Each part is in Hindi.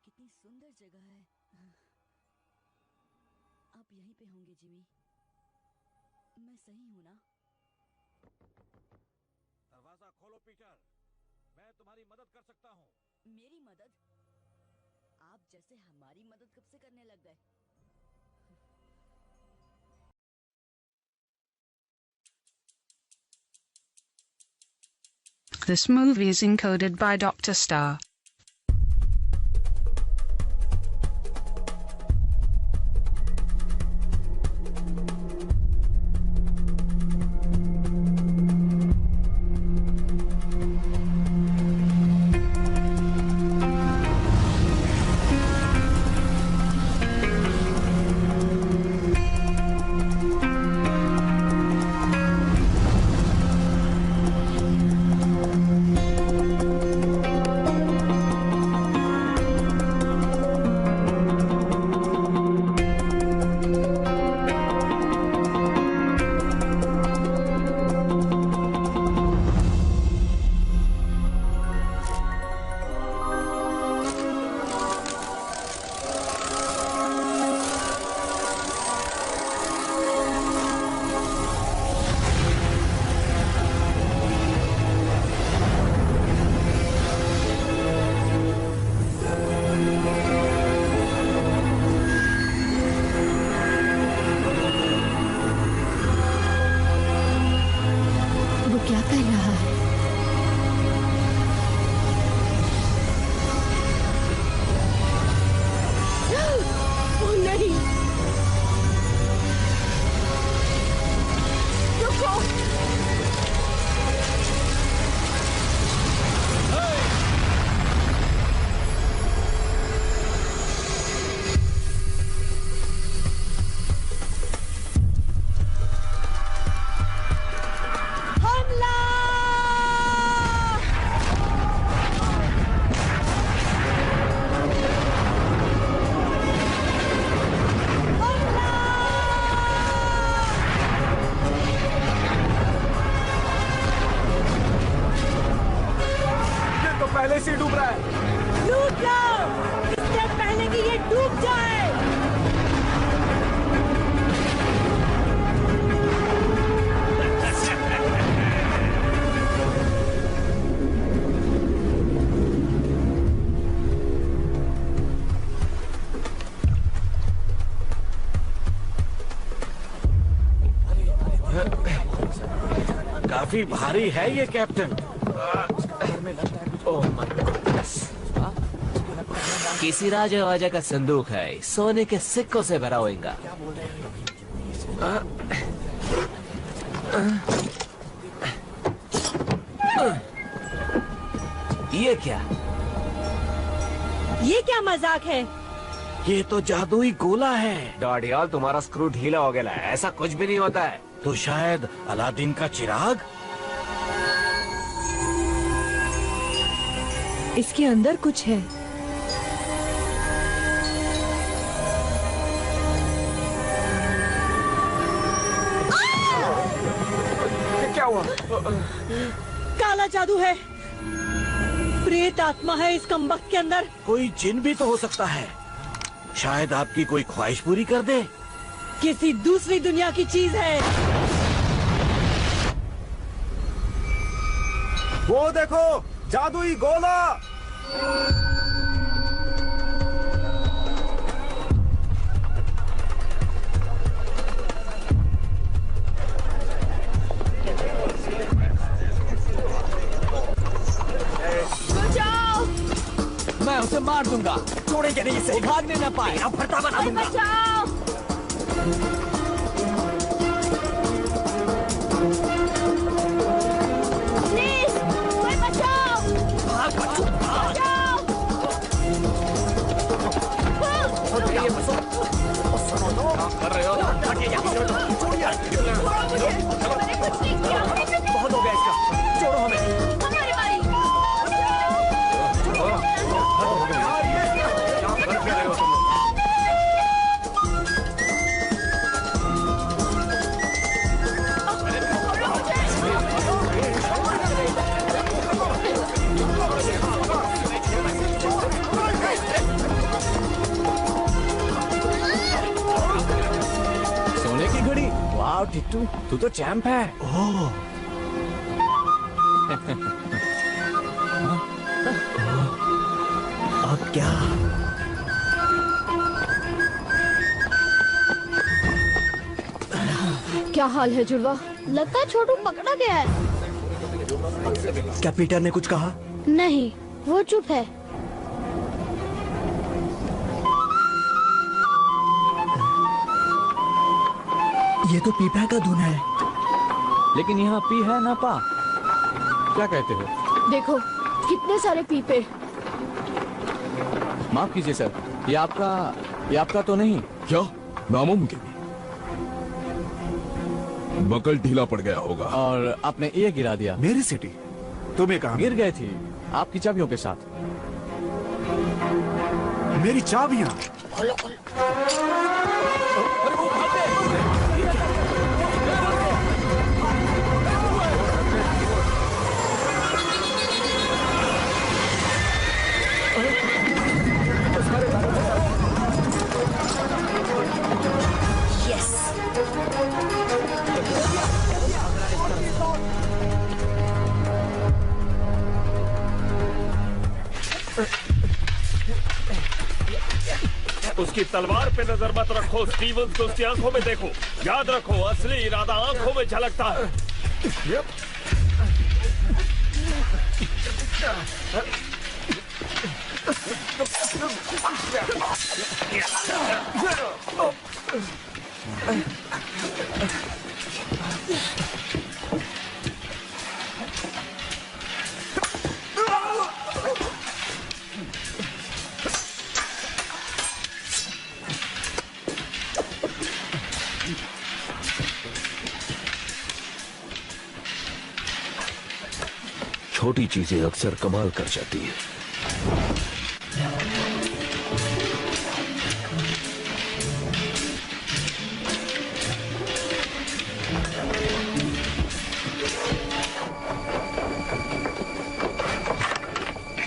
कितनी सुंदर जगह है। आप यहीं पे होंगे जिमी, मैं सही हूँ ना? दरवाजा खोलो पीटर, मैं तुम्हारी मदद कर सकता हूँ। मेरी मदद? आप जैसे हमारी मदद कब से करने लग गए? This movie is encoded by Dr. Star. काफी भारी है ये कैप्टन। ओह माय गॉड, किसी राजा वाजा का संदूक है, सोने के सिक्कों से भरा होगा। ये क्या? ये क्या मजाक है? ये तो जादुई गोला है। डॉडियाल, तुम्हारा स्क्रू ढीला हो गया है, ऐसा कुछ भी नहीं होता है। तो शायद अलादीन का चिराग? इसके अंदर कुछ है। क्या हुआ? काला जादू है, प्रेत आत्मा है इस कमबख्त के अंदर। कोई जिन भी तो हो सकता है, शायद आपकी कोई ख्वाहिश पूरी कर दे। किसी दूसरी दुनिया की चीज है। वो देखो, जादुई गोला। बचाओ! मैं उसे मार दूंगा, छोड़ेंगे नहीं इसे, भागने न पाए। अब फटा बना दूंगा। बचाओ! प्लीज, कोई बचाओ! बचाओ! कर रहे हो? मैंने कुछ नहीं किया। बहुत हो गया इसका, छोड़ो हमें। हमारी बारी। टिट्टू, तू तो चैंप है। ओह। अब क्या? क्या हाल है जुड़वा? लगता है छोटू पकड़ा गया है। क्या पीटर ने कुछ कहा? नहीं, वो चुप है। ये तो पीपा का धुन है। लेकिन यहाँ पी है ना पा। क्या कहते हो? देखो कितने सारे पीपे। माफ कीजिए सर, ये आपका तो नहीं? क्या? नामुमकिन। बकल ढीला पड़ गया होगा। और आपने ये गिरा दिया। मेरी सिटी? तुम्हें कहा? गिर गई थी आपकी चाबियों के साथ। मेरी चाबियां? उसकी तलवार पे नजर मत रखो स्टीवंस, को उसकी आंखों में देखो। याद रखो असली इरादा आंखों में झलकता है। छोटी चीजें अक्सर कमाल कर जाती है।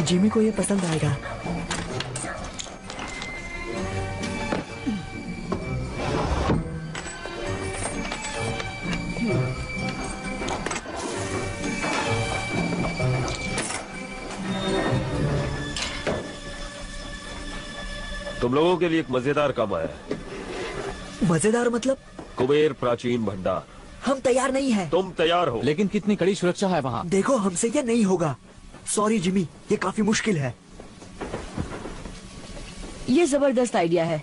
जिमी को ये पसंद आएगा। तुम लोगों के लिए एक मजेदार काम आया है। मजेदार मतलब? कुबेर प्राचीन भंडार। हम तैयार नहीं हैं। तुम तैयार हो? लेकिन कितनी कड़ी सुरक्षा है वहाँ। देखो हमसे ये नहीं होगा। सॉरी जिमी, ये काफी मुश्किल है। ये जबरदस्त आइडिया है।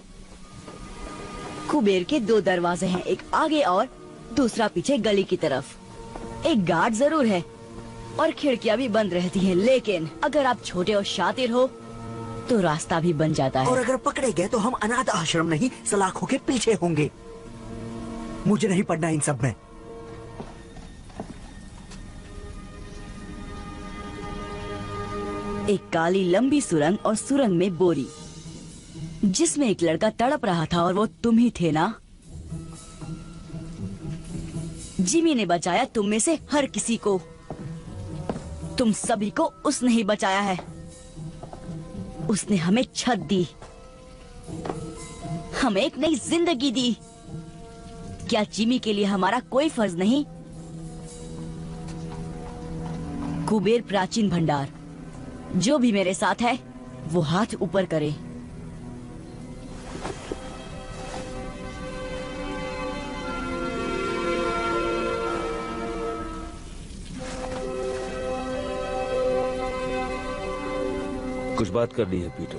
कुबेर के 2 दरवाजे हैं, एक आगे और दूसरा पीछे गली की तरफ। एक गार्ड जरूर है और खिड़कियां भी बंद रहती हैं, लेकिन अगर आप छोटे और शातिर हो तो रास्ता भी बन जाता है। और अगर पकड़े गए तो हम अनाथ आश्रम नहीं, सलाखों के पीछे होंगे। मुझे नहीं पढ़ना इन सब में। एक काली लंबी सुरंग और सुरंग में बोरी, जिसमें एक लड़का तड़प रहा था और वो तुम ही थे ना? जिमी ने बचाया तुम में से हर किसी को। तुम सभी को उसने ही बचाया है। उसने हमें छत दी, हमें एक नई जिंदगी दी। क्या जिमी के लिए हमारा कोई फर्ज नहीं? कुबेर प्राचीन भंडार, जो भी मेरे साथ है वो हाथ ऊपर करे। कुछ बात करनी है पीटर।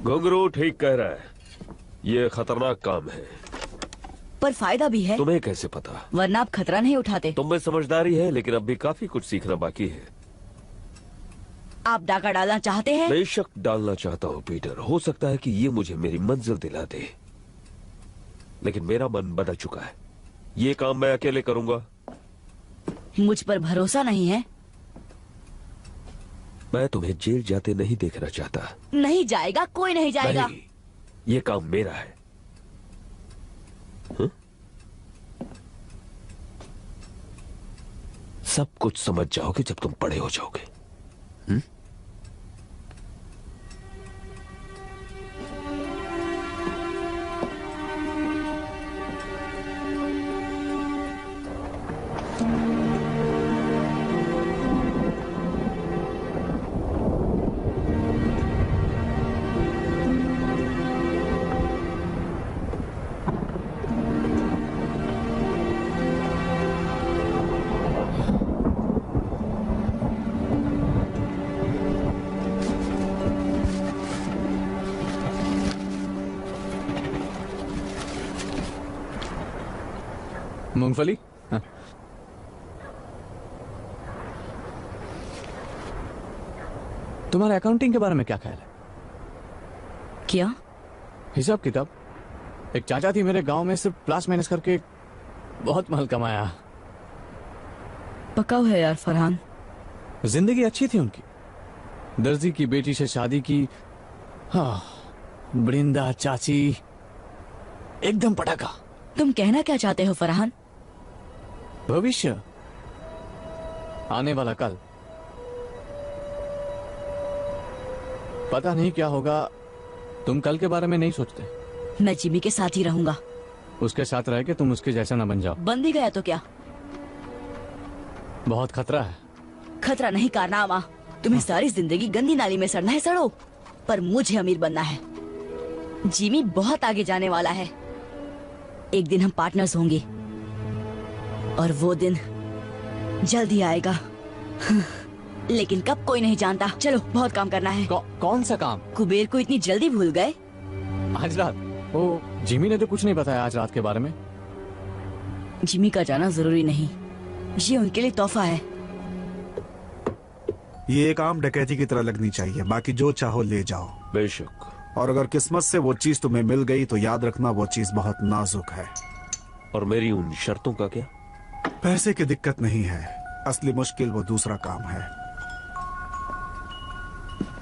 घुंघरू ठीक कह रहा है, ये खतरनाक काम है। पर फायदा भी है। तुम्हें कैसे पता? वरना आप खतरा नहीं उठाते। तुम में समझदारी है, लेकिन अब भी काफी कुछ सीखना बाकी है। आप डाका डालना चाहते हैं? बेशक डालना चाहता हूँ पीटर। हो सकता है कि ये मुझे मेरी मंजिल दिला दे, लेकिन मेरा मन बदल चुका है। ये काम मैं अकेले करूंगा। मुझ पर भरोसा नहीं है? मैं तुम्हें जेल जाते नहीं देखना चाहता। नहीं जाएगा, कोई नहीं जाएगा। नहीं, ये काम मेरा है। हा? सब कुछ समझ जाओगे जब तुम बड़े हो जाओगे। मूंगफली? हाँ। तुम्हारे अकाउंटिंग के बारे में क्या ख्याल है? क्या? हिसाब किताब। एक चाचा थी मेरे गांव में, सिर्फ प्लस माइनस करके बहुत माल कमाया। पकाऊ है यार फरहान। जिंदगी अच्छी थी उनकी। दर्जी की बेटी से शादी की। हाँ, बृंदा चाची एकदम पटाखा। तुम कहना क्या चाहते हो फरहान? भविष्य, आने वाला कल। पता नहीं क्या होगा। तुम कल के बारे में नहीं सोचते? मैं जिमी के साथ ही रहूंगा। उसके साथ रह के तुम उसके जैसा ना बन जाओ। बन भी गया तो क्या? बहुत खतरा है। खतरा नहीं कारनामा। तुम्हें सारी जिंदगी गंदी नाली में सड़ना है, सड़ो, पर मुझे अमीर बनना है। जिमी बहुत आगे जाने वाला है। एक दिन हम पार्टनर्स होंगे और वो दिन जल्द ही आएगा। लेकिन कब कोई नहीं जानता। चलो, बहुत काम करना है। कौन सा काम? कुबेर को इतनी जल्दी भूल गए? आज रात? ओ, जिमी ने तो कुछ नहीं बताया आज रात के बारे में। जिमी का जाना जरूरी नहीं, ये उनके लिए तोहफा है। ये एक आम डकैती की तरह लगनी चाहिए। बाकी जो चाहो ले जाओ। बेशक। और अगर किस्मत से वो चीज तुम्हें मिल गई तो याद रखना वो चीज बहुत नाजुक है। और मेरी उन शर्तों का क्या? पैसे की दिक्कत नहीं है, असली मुश्किल वो दूसरा काम है।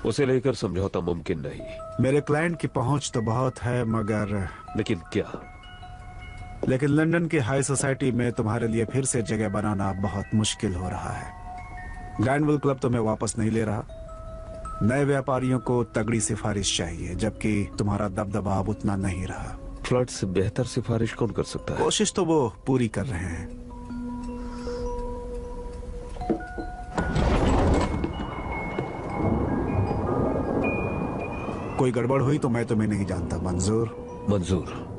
उसे लेकर समझौता मुमकिन नहीं। मेरे क्लाइंट की पहुंच तो बहुत है, मगर लेकिन क्या? लेकिन लंदन की हाई सोसाइटी में तुम्हारे लिए फिर से जगह बनाना बहुत मुश्किल हो रहा है। ग्रैंडविल क्लब तुम्हें वापस नहीं ले रहा। नए व्यापारियों को तगड़ी सिफारिश चाहिए, जबकि तुम्हारा दबदबा अब उतना नहीं रहा। फ्लड से बेहतर सिफारिश कौन कर सकता है? कोशिश तो वो पूरी कर रहे हैं। कोई गड़बड़ हुई तो मैं तुम्हें नहीं जानता। मंजूर? मंजूर।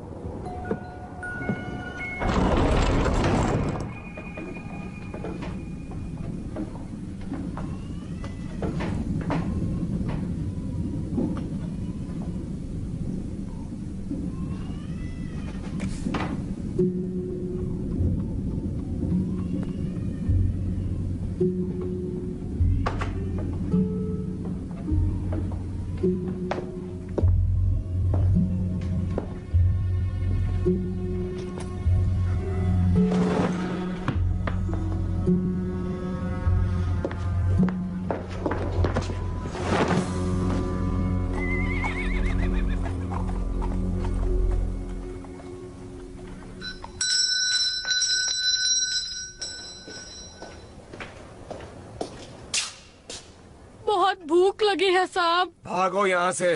भूख लगी है साहब। भागो यहाँ से,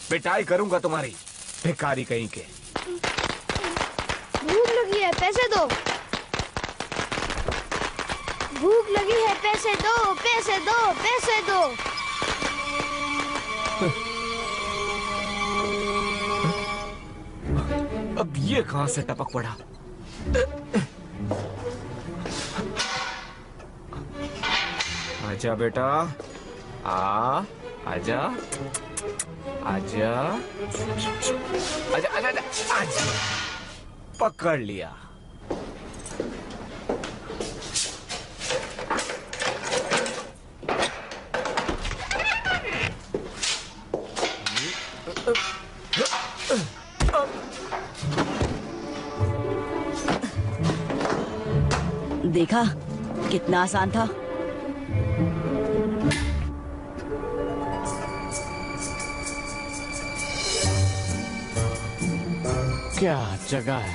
पिटाई करूंगा तुम्हारी, भिखारी कहीं के। भूख लगी है, पैसे दो। भूख लगी है, पैसे दो, पैसे दो, पैसे दो। अब ये कहां से टपक पड़ा? आजा बेटा, आजा, आजा, आजा, आजा, आजा, पकड़ लिया। देखा कितना आसान था। क्या जगह है।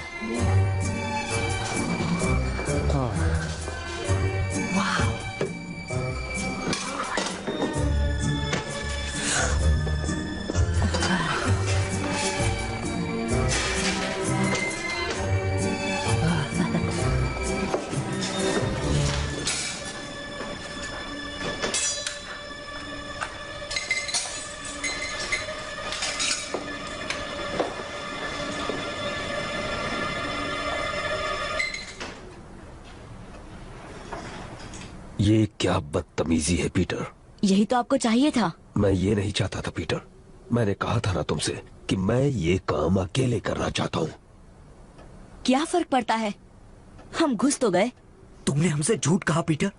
ये क्या बदतमीजी है पीटर। यही तो आपको चाहिए था। मैं ये नहीं चाहता था पीटर। मैंने कहा था ना तुमसे कि मैं ये काम अकेले करना चाहता हूँ। क्या फर्क पड़ता है, हम घुस तो गए। तुमने हमसे झूठ कहा पीटर।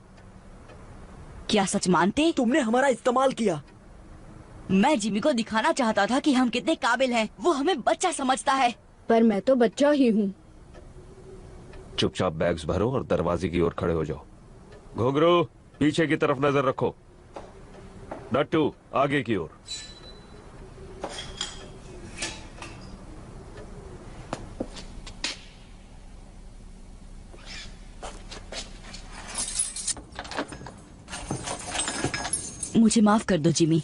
क्या सच मानते? तुमने हमारा इस्तेमाल किया। मैं जिमी को दिखाना चाहता था कि हम कितने काबिल हैं। वो हमें बच्चा समझता है। पर मैं तो बच्चा ही हूँ। चुपचाप बैग्स भरो और दरवाजे की ओर खड़े हो जाओ। घुंघरू, पीछे की तरफ नजर रखो। नट्टू, आगे की ओर। मुझे माफ कर दो जिमी,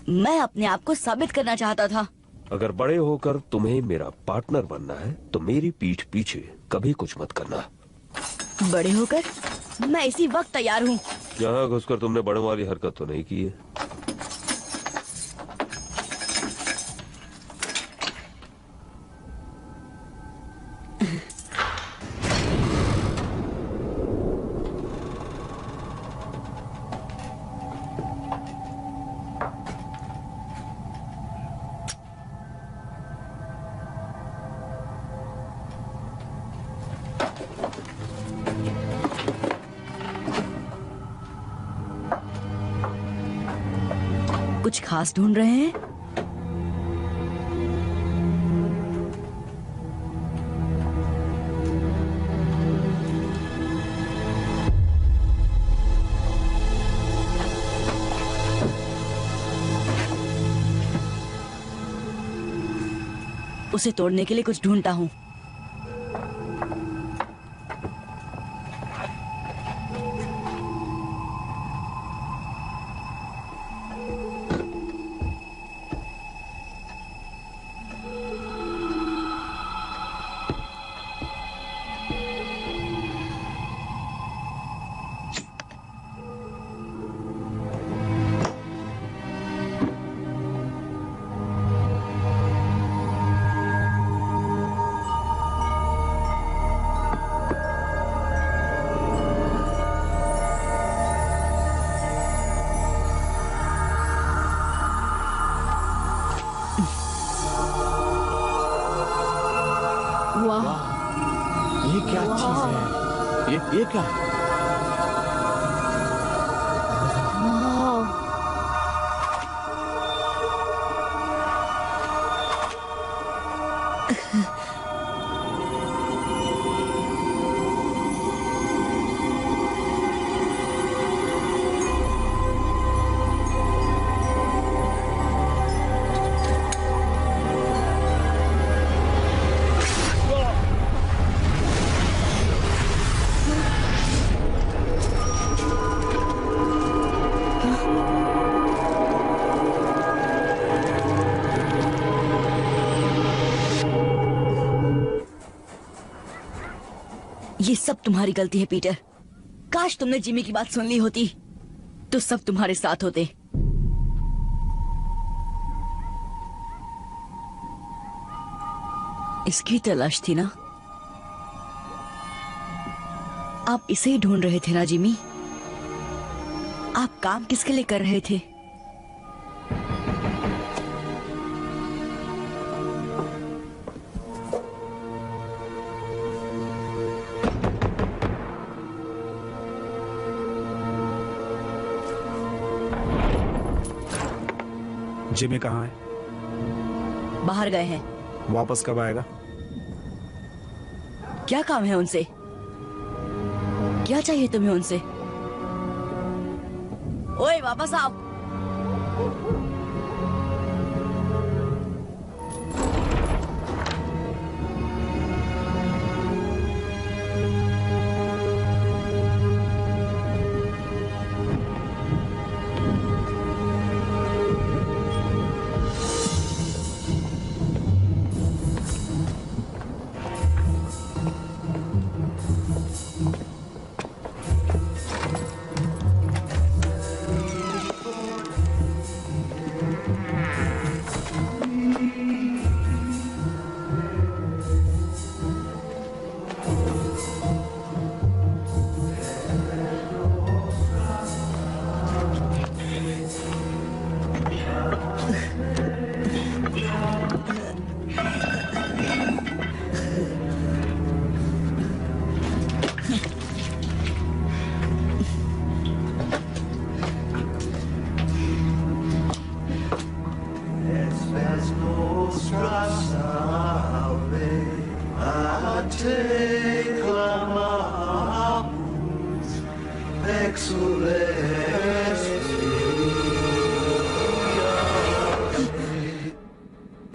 मैं अपने आप को साबित करना चाहता था। अगर बड़े होकर तुम्हें मेरा पार्टनर बनना है तो मेरी पीठ पीछे कभी कुछ मत करना। बड़े होकर मैं इसी वक्त तैयार हूँ। यहाँ घुसकर तुमने बड़ों वाली हरकत तो नहीं की है? कुछ खास ढूंढ रहे हैं? उसे तोड़ने के लिए कुछ ढूंढता हूँ। ये क्या चीज है? ये क्या? ये सब तुम्हारी गलती है पीटर। काश तुमने जिमी की बात सुन ली होती तो सब तुम्हारे साथ होते। इसकी तलाश थी ना? आप इसे ही ढूंढ रहे थे ना जिमी? आप काम किसके लिए कर रहे थे? जिमी कहाँ है? बाहर गए हैं। वापस कब आएगा? क्या काम है उनसे? क्या चाहिए तुम्हें उनसे? ओए वापस आओ।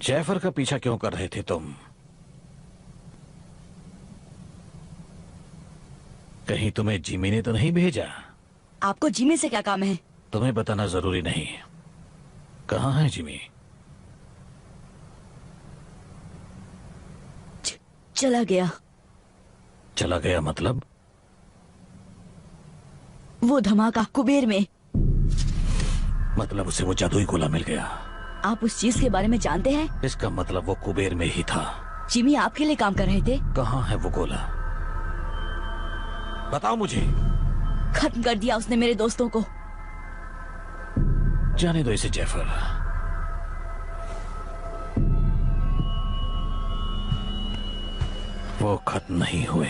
जैफर का पीछा क्यों कर रहे थे तुम? कहीं तुम्हें जिमी ने तो नहीं भेजा? आपको जिमी से क्या काम है? तुम्हें बताना जरूरी नहीं। कहाँ है जिमी? चला गया। चला गया मतलब? वो धमाका कुबेर में। मतलब उसे वो जादुई गोला मिल गया। आप उस चीज के बारे में जानते हैं? इसका मतलब वो कुबेर में ही था। जिमी आपके लिए काम कर रहे थे। कहाँ है वो गोला? बताओ मुझे। खत्म कर दिया उसने मेरे दोस्तों को। जाने दो इसे जैफर। वो खत्म नहीं हुए।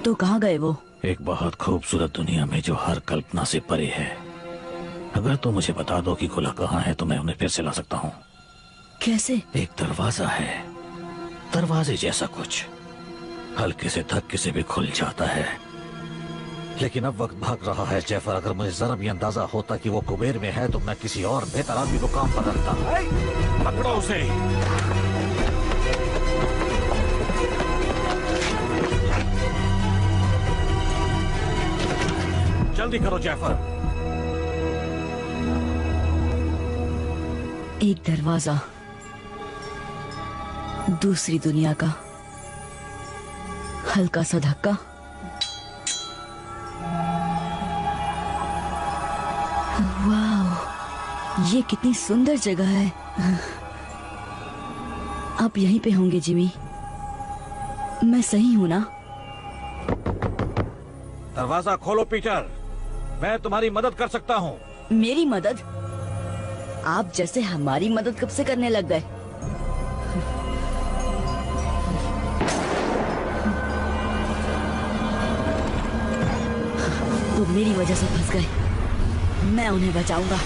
तो कहाँ गए वो? एक बहुत खूबसूरत दुनिया में जो हर कल्पना से परे है। अगर तुम मुझे बता दो कि गोला कहाँ है तो मैं उन्हें फिर से ला सकता हूँ। कैसे? एक दरवाजा है, दरवाजे जैसा कुछ, हल्के से धक्के से भी खुल जाता है। लेकिन अब वक्त भाग रहा है जैफर। अगर मुझे जरा भी अंदाजा होता कि वो कुबेर में है तो मैं किसी और बेहतर आदमी को काम पर रखता। पकड़ो उसे। जल्दी करो जैफर। एक दरवाजा, दूसरी दुनिया का, हल्का सा धक्का। वाह, ये कितनी सुंदर जगह है। आप यहीं पे होंगे जिमी? मैं सही हूं ना? दरवाजा खोलो पीटर, मैं तुम्हारी मदद कर सकता हूँ। मेरी मदद? आप जैसे हमारी मदद कब से करने लग गए? वो मेरी वजह से फंस गए। मैं उन्हें बचाऊंगा।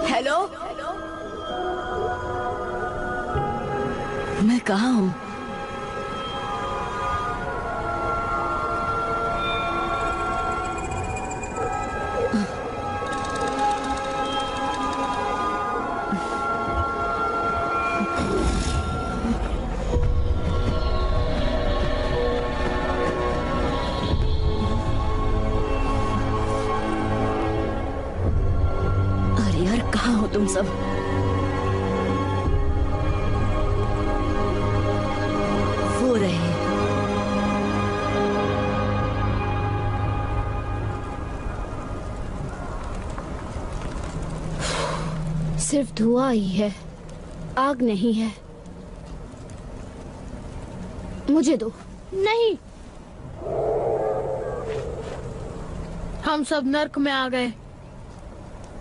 हेलो, मैं कहाँ हूँ? अरे यार, कहाँ हो तुम सब? वो रहे। सिर्फ धुआं ही है, आग नहीं है। मुझे दो। नहीं, हम सब नर्क में आ गए।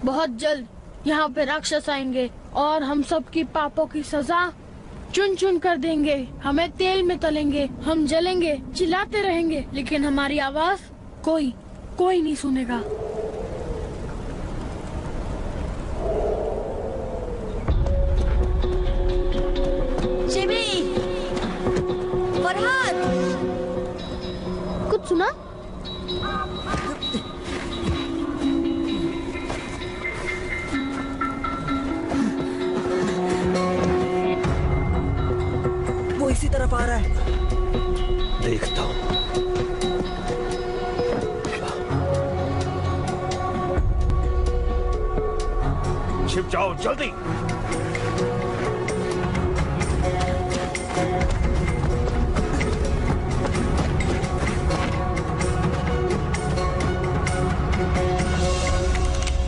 बहुत जल्द यहाँ पे राक्षस आएंगे और हम सब की पापों की सजा चुन चुन कर देंगे। हमें तेल में तलेंगे, हम जलेंगे, चिल्लाते रहेंगे, लेकिन हमारी आवाज कोई नहीं सुनेगा। जिमी, फरहाद, कुछ सुना? वो इसी तरफ आ रहा है। देखता हूँ। छिप जाओ जल्दी।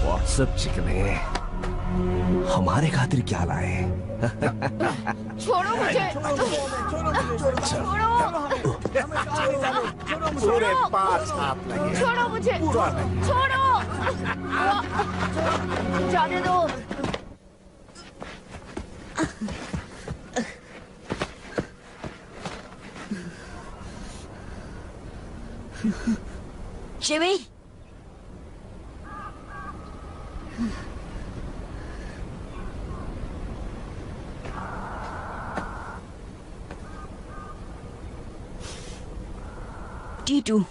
व्हाट्सएप चिकने, हमारे खातिर क्या लाए? छोड़ो मुझे। छोड़ो। पूरे 5 हाथ लगे। छोड़ो मुझे, पूरा नहीं। छोड़ो, जाने दो। शिवी, T2।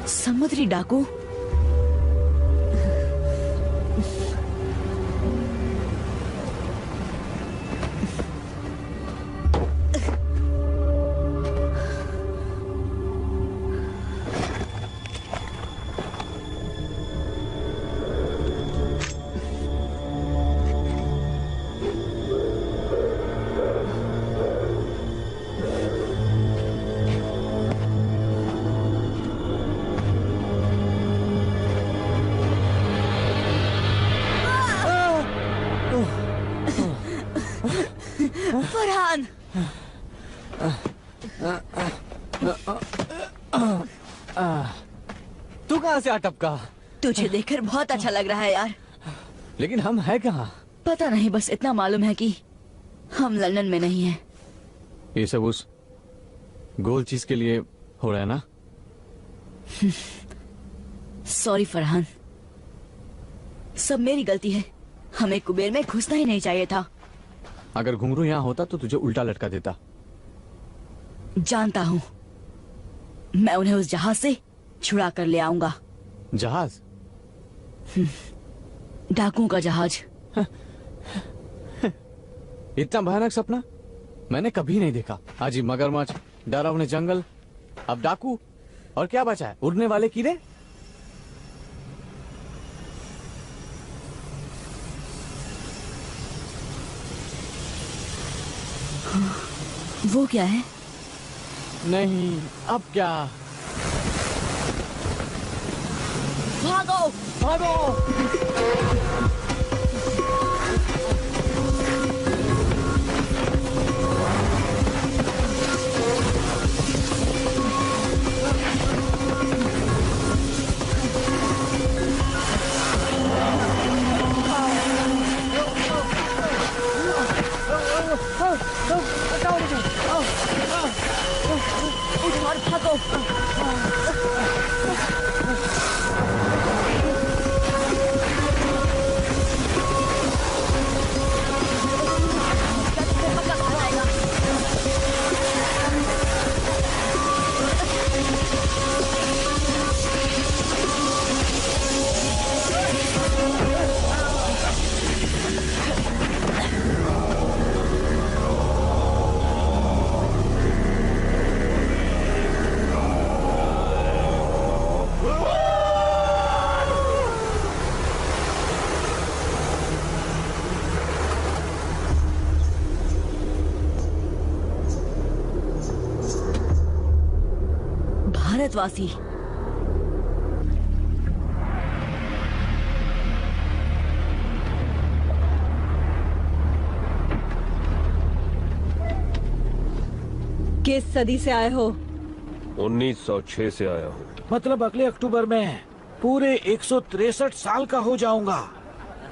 समुद्री डाकू। फरहान, तू कहाँ से आ टपका? तुझे देखकर बहुत अच्छा लग रहा है यार। लेकिन हम हैं कहाँ? पता नहीं, बस इतना मालूम है कि हम लंदन में नहीं हैं। ये सब उस गोल चीज के लिए हो रहा है ना? सॉरी फरहान, सब मेरी गलती है। हमें कुबेर में घुसना ही नहीं चाहिए था। अगर घुंघरू यहाँ होता तो तुझे उल्टा लटका देता। जानता हूँ, मैं उन्हें उस जहाज से छुड़ा कर ले आऊंगा। जहाज? डाकुओं का जहाज। इतना भयानक सपना मैंने कभी नहीं देखा। अजीब मगरमच्छ, डरावने जंगल, अब डाकू, और क्या बचा है? उड़ने वाले कीड़े। वो क्या है? नहीं, अब क्या? भागो, भागो! भारतवासी। किस सदी से आए हो? 1906 से आया हूँ। मतलब अगले अक्टूबर में पूरे 163 साल का हो जाऊंगा।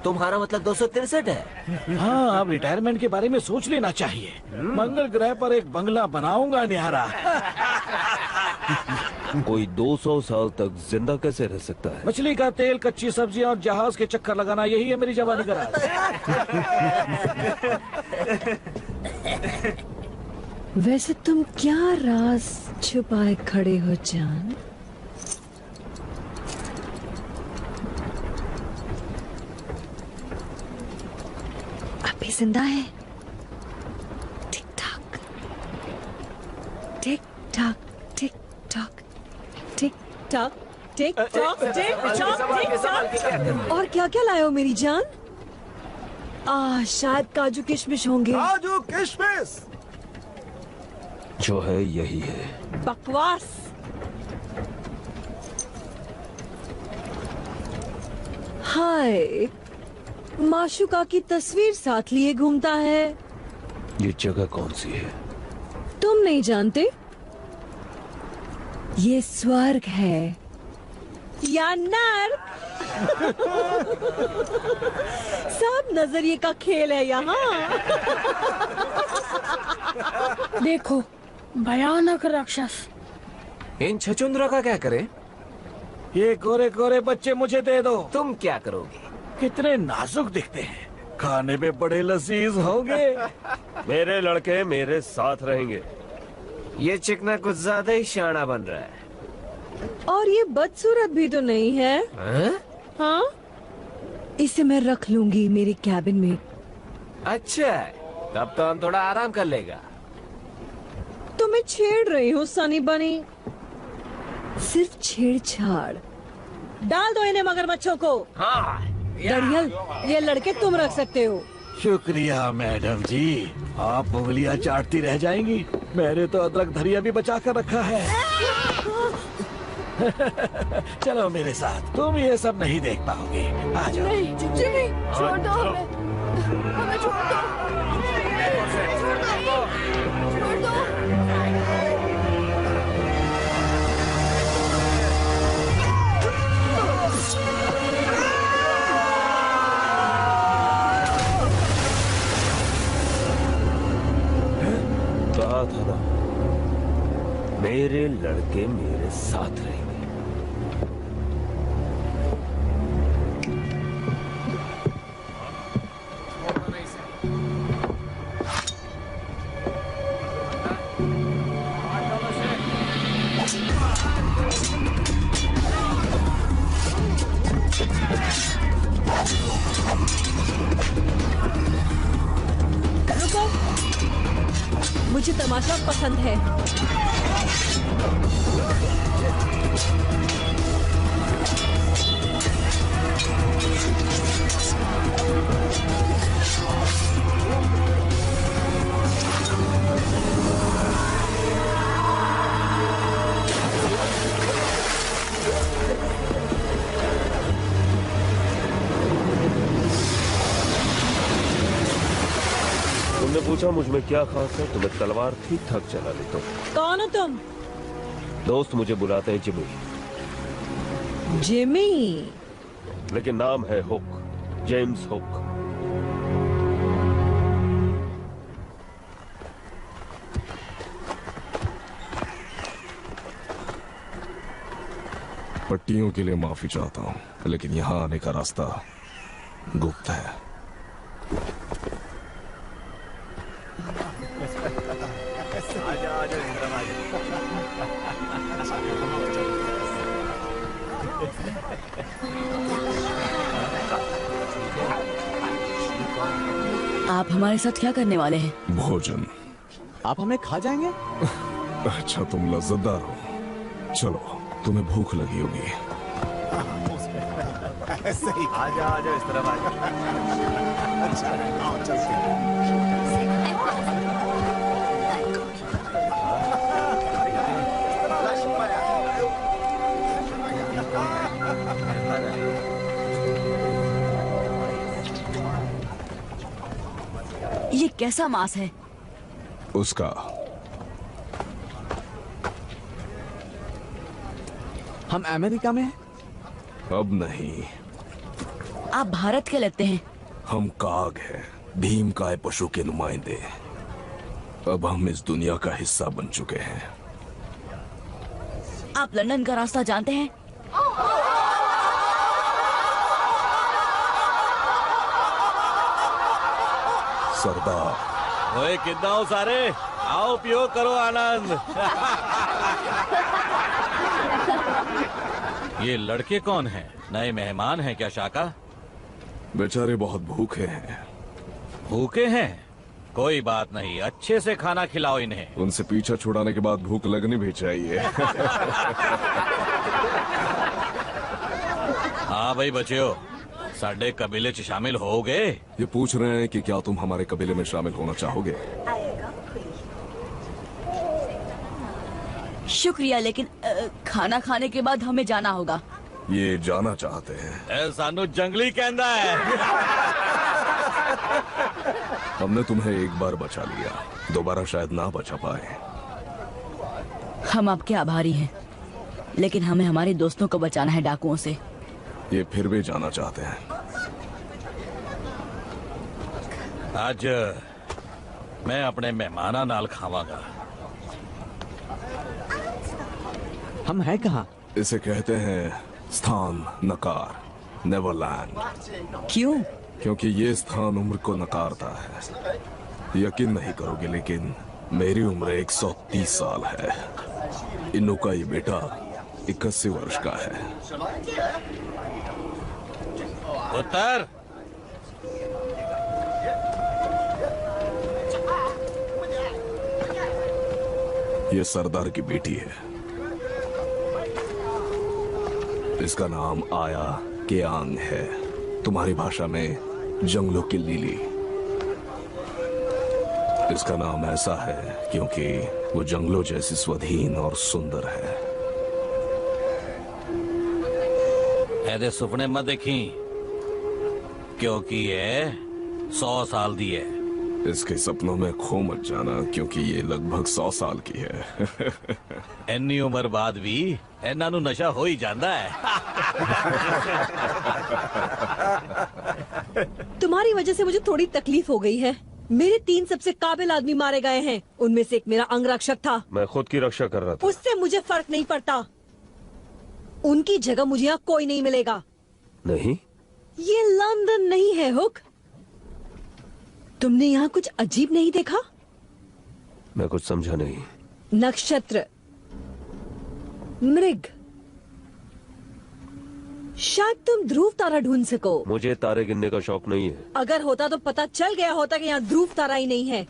तुम्हारा मतलब 263 है? हाँ, अब रिटायरमेंट के बारे में सोच लेना चाहिए। मंगल ग्रह पर एक बंगला बनाऊंगा न्यारा। कोई 200 साल तक जिंदा कैसे रह सकता है? मछली का तेल, कच्ची सब्जियां और जहाज के चक्कर लगाना, यही है मेरी जवानी का राज। वैसे तुम क्या राज छुपाए खड़े हो जान? अभी जिंदा है? Tick tock, tick tock, tick tock, tick tock, tick tock, tick tock, tick tock. और क्या क्या लाए हो मेरी जान? शायद काजू किशमिश होंगे। काजू किशमिश जो है यही है। बकवास। हाय, माशुका की तस्वीर साथ लिए घूमता है। ये जगह कौन सी है? तुम नहीं जानते? ये स्वर्ग है या नर्क। सब नजरिए का खेल है यहाँ। देखो, भयानक राक्षस। इन छचुंद्रों का क्या करें? ये गोरे गोरे बच्चे मुझे दे दो। तुम क्या करोगे? कितने नाजुक दिखते हैं, खाने में बड़े लजीज होंगे। मेरे लड़के मेरे साथ रहेंगे। ये चिकना कुछ ज्यादा ही शाना बन रहा है। और ये बदसूरत भी तो नहीं है। हाँ? इसे मैं रख लूंगी मेरे कैबिन में। अच्छा, तब तो हम थोड़ा आराम कर लेगा। तो मैं छेड़ रही हूँ सनी बनी। सिर्फ छेड़छाड़। डाल दो इन्हें मगरमच्छों को। हाँ। दरियल, ये लड़के तुम रख सकते हो। शुक्रिया मैडम जी, आप उंगलियां चाटती रह जाएंगी। मैंने तो अदरक धरिया भी बचा कर रखा है। चलो मेरे साथ, तुम ये सब नहीं देख पाओगे। आ जाओ। नहीं, जिमी, छोड़ दो हमें। हमें छोड़ दो। छोड़ दो। कहा था ना, मेरे लड़के मेरे साथ रहेंगे। रुको, मुझे तमाशा पसंद है। तुमने पूछा मुझ में क्या खास है, तो मैं तलवार ठीक ठाक चला लेता हूँ। कौन हो तुम? दोस्त मुझे बुलाते हैं जिमी, जिमी। लेकिन नाम है हुक, जेम्स हुक। पट्टियों के लिए माफी चाहता हूँ, लेकिन यहाँ आने का रास्ता गुप्त है। आप हमारे साथ क्या करने वाले हैं? भोजन। आप हमें खा जाएंगे? अच्छा, तुम लज्जतदार हो। चलो, तुम्हें भूख लगी होगी। ऐसे ही। आजा आजा, इस तरफ आजा। आओ चलते हैं। ये कैसा मांस है? उसका। हम अमेरिका में हैं? अब नहीं। आप भारत के लगते हैं। हम काग हैं, भीम काय पशु के नुमाइंदे। अब हम इस दुनिया का हिस्सा बन चुके हैं। आप लंदन का रास्ता जानते हैं? सरदार। ओए, कितना हो सारे? आओ पियो, करो आनंद। ये लड़के कौन हैं? नए मेहमान हैं क्या शाका? बेचारे बहुत भूखे हैं। भूखे हैं? कोई बात नहीं, अच्छे से खाना खिलाओ इन्हें। उनसे पीछा छुड़ाने के बाद भूख लगनी भी चाहिए। हाँ भाई बच्चों, साडे कबीले च शामिल होगे? ये पूछ रहे हैं कि क्या तुम हमारे कबीले में शामिल होना चाहोगे? शुक्रिया, लेकिन खाना खाने के बाद हमें जाना होगा। ये जाना चाहते हैं। ए सानू जंगली कहंदा है। हमने तुम्हें एक बार बचा लिया, दोबारा शायद ना बचा पाए। हम आपके आभारी हैं, लेकिन हमें हमारे दोस्तों को बचाना है डाकुओं से। ये फिर भी जाना चाहते हैं। आज मैं अपने मेहमाना नाल खावांगा। हम हैं कहाँ? इसे कहते हैं स्थान नकार, नेवरलैंड। क्यों? क्योंकि ये स्थान उम्र को नकारता है। यकीन नहीं करोगे, लेकिन मेरी उम्र 130 साल है। इन्नू का ये बेटा 81 वर्ष का है। उत्तर ये सरदार की बेटी है। इसका नाम आया केआंग है, तुम्हारी भाषा में जंगलों की लिली। इसका नाम ऐसा है क्योंकि वो जंगलों जैसी स्वाधीन और सुंदर है। ऐदे सुपने मत देखी, क्योंकि ये 100 साल दी है। इसके सपनों में खो मत जाना, क्योंकि ये लगभग 100 साल की है। इन्नी उम्र बाद भी इन्हां नू नशा हो ही जाता है। तुम्हारी वजह से मुझे थोड़ी तकलीफ हो गई है। मेरे 3 सबसे काबिल आदमी मारे गए हैं। उनमें से एक मेरा अंगरक्षक था। मैं खुद की रक्षा कर रहा था। उससे मुझे फर्क नहीं पड़ता। उनकी जगह मुझे यहाँ कोई नहीं मिलेगा। नहीं, ये लंदन नहीं है हुक। तुमने यहाँ कुछ अजीब नहीं देखा? मैं कुछ समझा नहीं। नक्षत्र, मृग, शायद तुम ध्रुव तारा ढूंढ सको। मुझे तारे गिनने का शौक नहीं है। अगर होता तो पता चल गया होता कि यहाँ ध्रुव तारा ही नहीं है।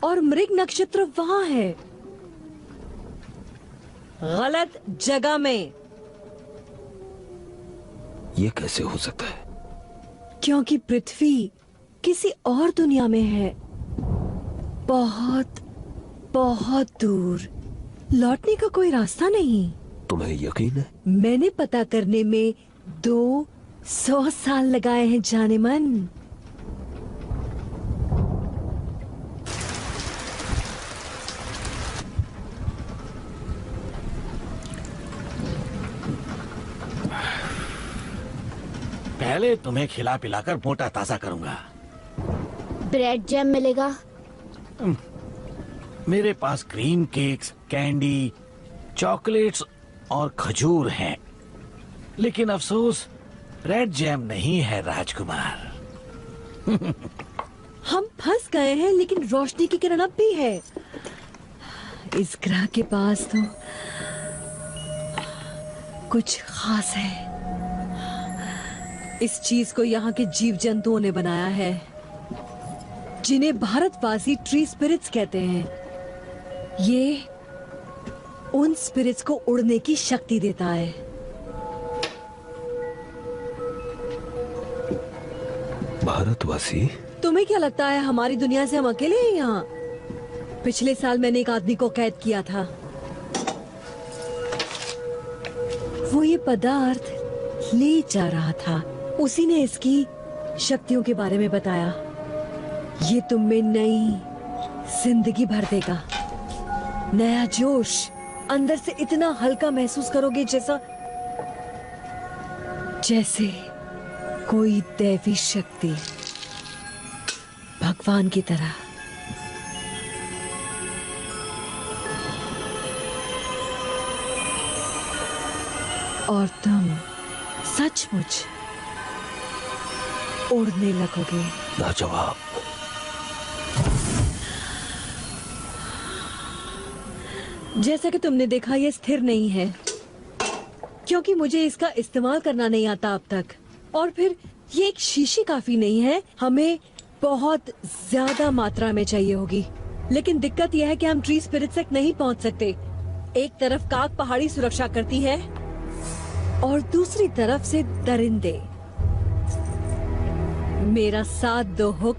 और मृग नक्षत्र वहाँ है, गलत जगह में। ये कैसे हो सकता है? क्योंकि पृथ्वी किसी और दुनिया में है, बहुत बहुत दूर। लौटने का कोई रास्ता नहीं। तुम्हें यकीन है? मैंने पता करने में 200 साल लगाए हैं जाने मन। पहले तुम्हें खिला पिलाकर मोटा ताजा करूंगा। ब्रेड जैम मिलेगा? मेरे पास क्रीम केक्स, कैंडी, चॉकलेट्स और खजूर हैं, लेकिन अफसोस रेड जैम नहीं है राजकुमार। हम फंस गए हैं, लेकिन रोशनी की किरण अब भी है। इस ग्रह के पास तो कुछ खास है। इस चीज को यहाँ के जीव जंतुओं ने बनाया है, जिन्हें भारतवासी ट्री स्पिरिट्स कहते हैं। ये उन स्पिरिट्स को उड़ने की शक्ति देता है। भारतवासी? तुम्हें क्या लगता है हमारी दुनिया से हम अकेले हैं यहाँ? पिछले साल मैंने एक आदमी को कैद किया था। वो ये पदार्थ ले जा रहा था। उसी ने इसकी शक्तियों के बारे में बताया। ये तुम में नई जिंदगी भर देगा, नया जोश। अंदर से इतना हल्का महसूस करोगे जैसे कोई दैवी शक्ति, भगवान की तरह। और तुम सचमुच उड़ने लगोगे। लाजवाब। जैसा कि तुमने देखा, ये स्थिर नहीं है, क्योंकि मुझे इसका इस्तेमाल करना नहीं आता अब तक। और फिर ये एक शीशी काफी नहीं है, हमें बहुत ज्यादा मात्रा में चाहिए होगी। लेकिन दिक्कत यह है कि हम ट्री स्पिरिट तक नहीं पहुंच सकते। एक तरफ काक पहाड़ी सुरक्षा करती है और दूसरी तरफ से दरिंदे। मेरा साथ दो हुक।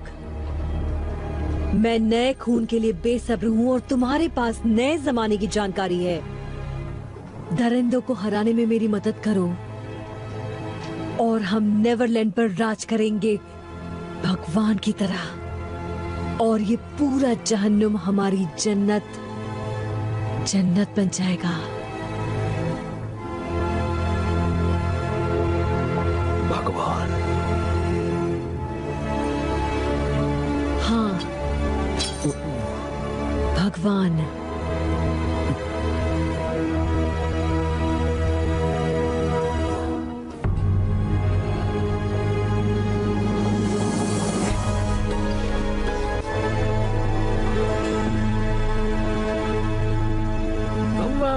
मैं नए खून के लिए बेसब्र हूँ और तुम्हारे पास नए जमाने की जानकारी है। दरिंदों को हराने में मेरी मदद करो और हम नेवरलैंड पर राज करेंगे भगवान की तरह, और ये पूरा जहन्नुम हमारी जन्नत बन जाएगा। भगवान। हाँ, भगवान।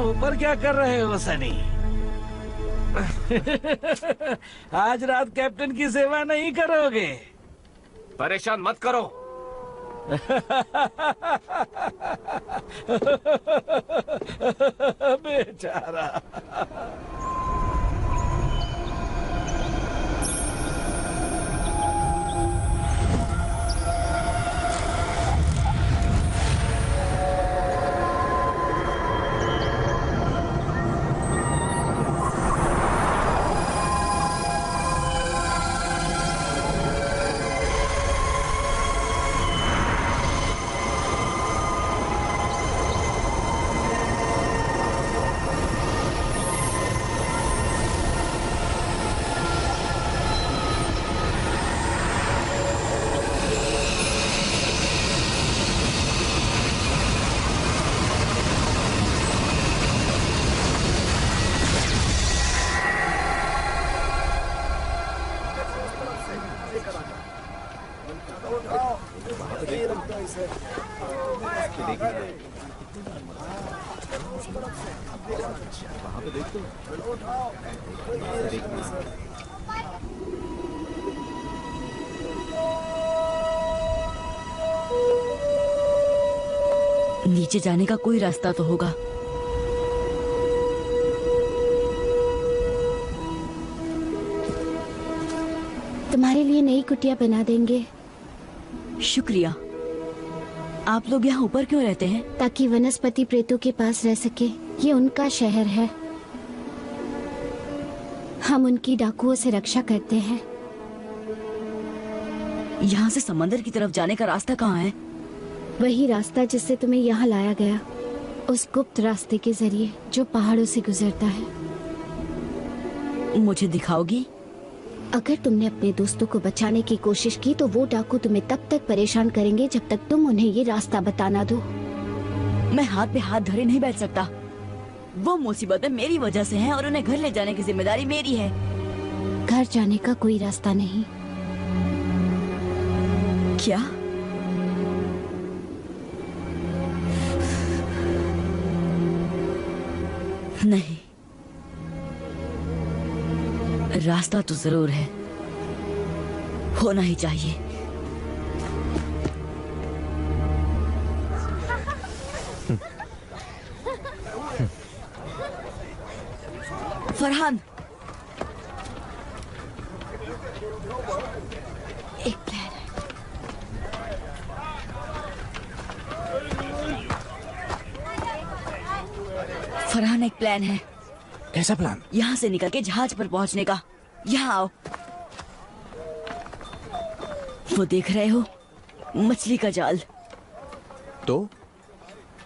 ऊपर क्या कर रहे हो सनी? आज रात कैप्टन की सेवा नहीं करोगे? परेशान मत करो। बेचारा। नीचे जाने का कोई रास्ता तो होगा। तुम्हारे लिए नई कुटिया बना देंगे। शुक्रिया। आप लोग यहाँ ऊपर क्यों रहते हैं? ताकि वनस्पति प्रेतों के पास रह सके। ये उनका शहर है, हम उनकी डाकुओं से रक्षा करते हैं। यहाँ से समंदर की तरफ जाने का रास्ता कहाँ है? वही रास्ता जिससे तुम्हें यहाँ लाया गया, उस गुप्त रास्ते के जरिए जो पहाड़ों से गुजरता है। मुझे दिखाओगी? अगर तुमने अपने दोस्तों को बचाने की कोशिश की तो वो डाकू तुम्हें तब तक परेशान करेंगे जब तक तुम उन्हें ये रास्ता बताना दो। मैं हाथ पे हाथ धरे नहीं बैठ सकता। वो मुसीबतें मेरी वजह से हैं और उन्हें घर ले जाने की जिम्मेदारी मेरी है। घर जाने का कोई रास्ता नहीं। क्या? नहीं, रास्ता तो जरूर है, होना ही चाहिए। फरहान, एक प्लान है। फरहान, एक प्लान है। कैसा प्लान? यहाँ से निकल के जहाज पर पहुँचने का। यहाँ आओ। वो देख रहे हो, मछली का जाल। तो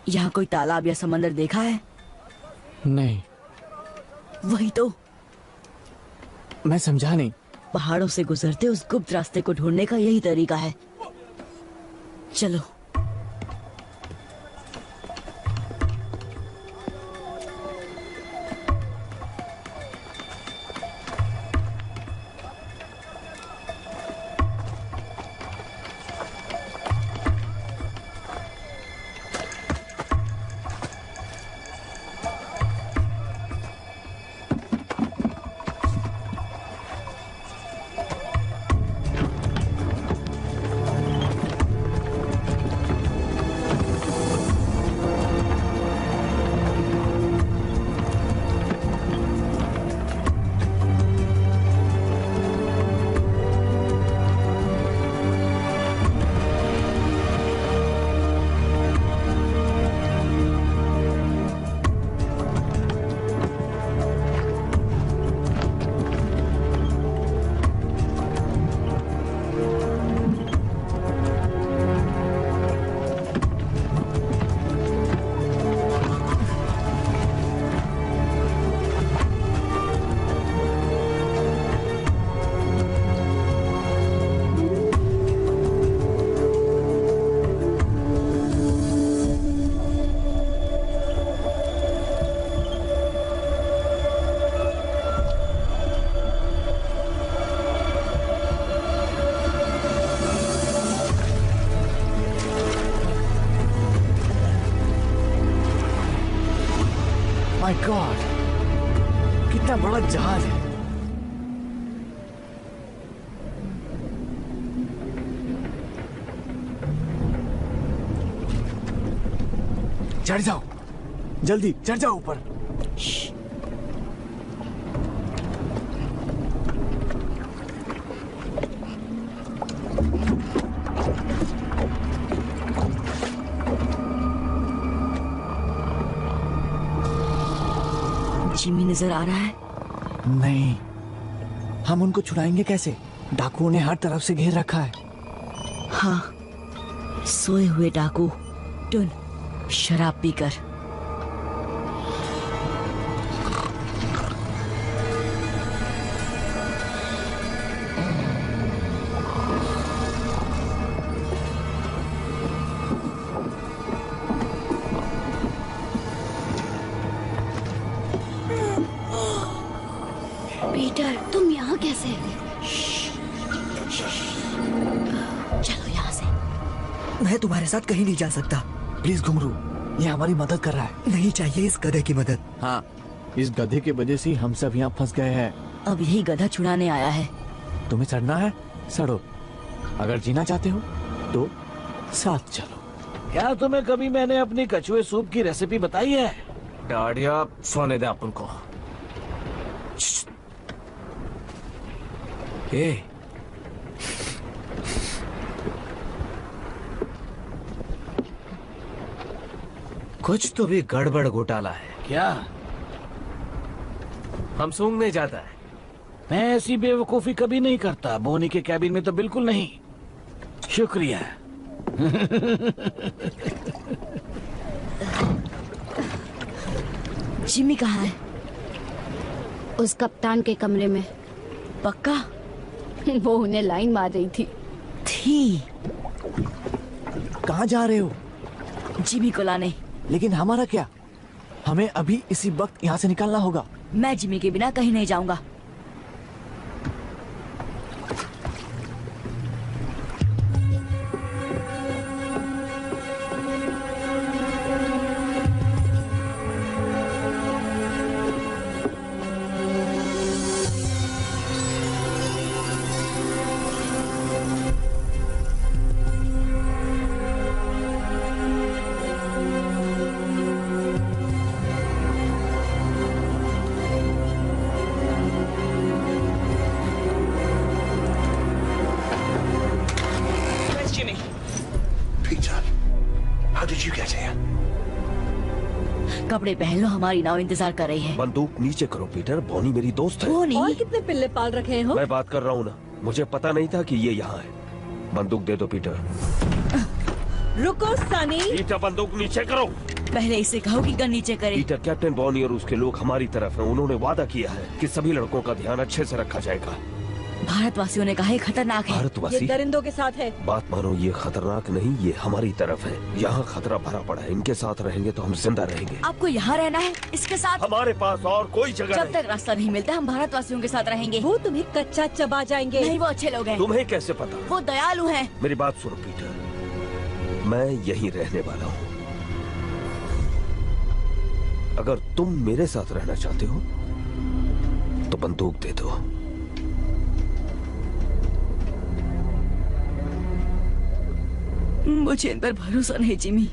यहाँ कोई तालाब या समंदर देखा है? नहीं। वही तो। मैं समझा नहीं। पहाड़ों से गुजरते उस गुप्त रास्ते को ढूंढने का यही तरीका है। चलो। गॉड, कितना बड़ा जहाज है। चढ़ जाओ, जल्दी चढ़ जाओ ऊपर। जिमी नजर आ रहा है? नहीं, हम उनको छुड़ाएंगे कैसे? डाकुओं ने हर तरफ से घेर रखा है। हाँ, सोए हुए डाकू। टुन, शराब पीकर। पीटर, तुम यहाँ कैसे? चलो यहाँ से। मैं तुम्हारे साथ कहीं नहीं जा सकता। प्लीज घुंघरू, ये हमारी मदद कर रहा है। नहीं चाहिए इस गधे की मदद। हाँ, इस गधे की वजह से हम सब यहाँ फंस गए हैं। अब यही गधा छुड़ाने आया है। तुम्हें चढ़ना है, सड़ो। अगर जीना चाहते हो तो साथ चलो। क्या तुम्हें कभी मैंने अपनी कछुए सूप की रेसिपी बताई है? डाडिया, सोने दे अपन को। ए, कुछ तो भी गड़बड़ घोटाला है। क्या? हम सूंघने जाता है। मैं ऐसी बेवकूफी कभी नहीं करता। बोनी के कैबिन में तो बिल्कुल नहीं। शुक्रिया। जिमी कहाँ है? उस कप्तान के कमरे में। पक्का? वो उन्हें लाइन मार रही थी। कहाँ जा रहे हो? जिमी को लाने। लेकिन हमारा क्या? हमें अभी इसी वक्त यहाँ से निकलना होगा। मैं जिमी के बिना कहीं नहीं जाऊंगा। कपड़े पहन लो, हमारी नाव इंतजार कर रही है। बंदूक नीचे करो पीटर, बॉनी मेरी दोस्त है। बोनी? और कितने पिल्ले पाल रखे हो? मैं बात कर रहा हूँ ना, मुझे पता नहीं था कि ये यहाँ है। बंदूक दे दो पीटर। रुको सनी। पीटर, बंदूक नीचे करो। पहले इसे कहो कि गन नीचे करे। पीटर, कैप्टन बॉनी और उसके लोग हमारी तरफ हैं। उन्होंने वादा किया है कि सभी लड़कों का ध्यान अच्छे से रखा जाएगा। भारतवासियों ने कहा है खतरनाक है। भारतवासी? ये दरिंदों के साथ है। बात मानो, ये खतरनाक नहीं, ये हमारी तरफ है। यहाँ खतरा भरा पड़ा है। इनके साथ रहेंगे तो हम जिंदा रहेंगे। आपको यहाँ रहना है इसके साथ? हमारे पास और कोई जगह जब तक रास्ता नहीं मिलता हम भारतवासियों के साथ रहेंगे। वो तुम्हें कच्चा चबा जाएंगे। नहीं, वो अच्छे लोग हैं। तुम्हें कैसे पता? वो दयालु हैं। मेरी बात सुनो पीटर, मैं यहीं रहने वाला हूँ। अगर तुम मेरे साथ रहना चाहते हो तो बंदूक दे दो। मुझे इन पर भरोसा नहीं जिमी।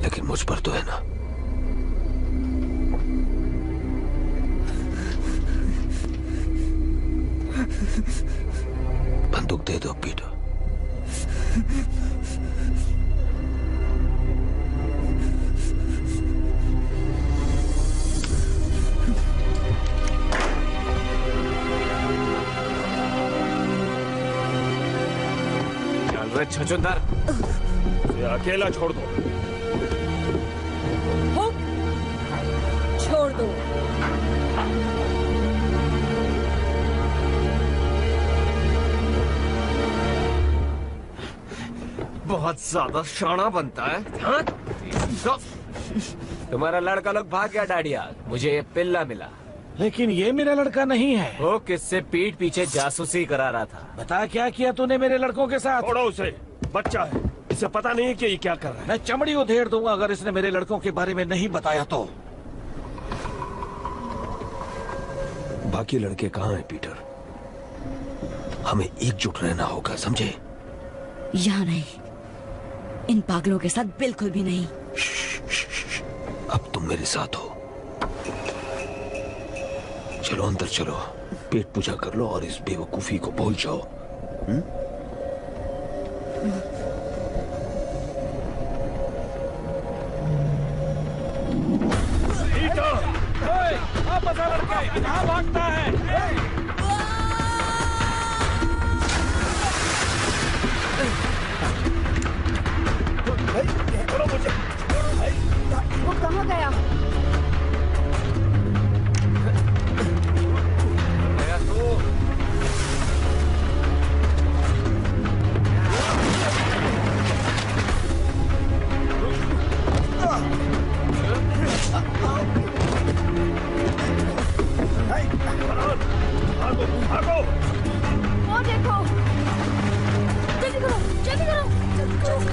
लेकिन मुझ पर तो है ना। बंदूक दे दो पीटर। छछूंदर, अकेला छोड़ दो। छोड़ दो। बहुत ज्यादा शाना बनता है। हाँ? तुम्हारा लड़का लोग भाग गया डाडिया। मुझे ये पिल्ला मिला। लेकिन ये मेरा लड़का नहीं है। वो किससे पीठ पीछे जासूसी करा रहा था। बता क्या किया तूने मेरे लड़कों के साथ? छोड़ो उसे, बच्चा है। इसे पता नहीं है कि ये क्या कर रहा है। मैं चमड़ी उधेड़ दूंगा अगर इसने मेरे लड़कों के बारे में नहीं बताया तो। बाकी लड़के कहाँ हैं पीटर? हमें एकजुट रहना होगा, समझे? यहाँ नहीं, इन पागलों के साथ बिल्कुल भी नहीं। अब तुम मेरे साथ हो। चलो अंदर चलो, पेट पूजा कर लो और इस बेवकूफी को भूल जाओ। कहाँ भागता है? वो कहाँ गया? वो देखो, जल्दी करो, जल्दी करो, जल्दी।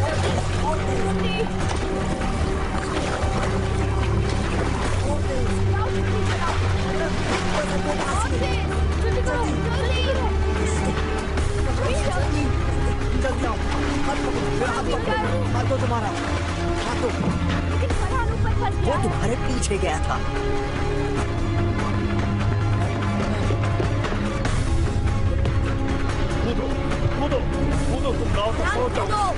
जल्दी करो, जल्दी आओ, हाथ दो तुम्हारा, हाथ दो। वो तुम्हारे पीछे गया था। कूदो, तुम गाँव तक पहुंच जाओ।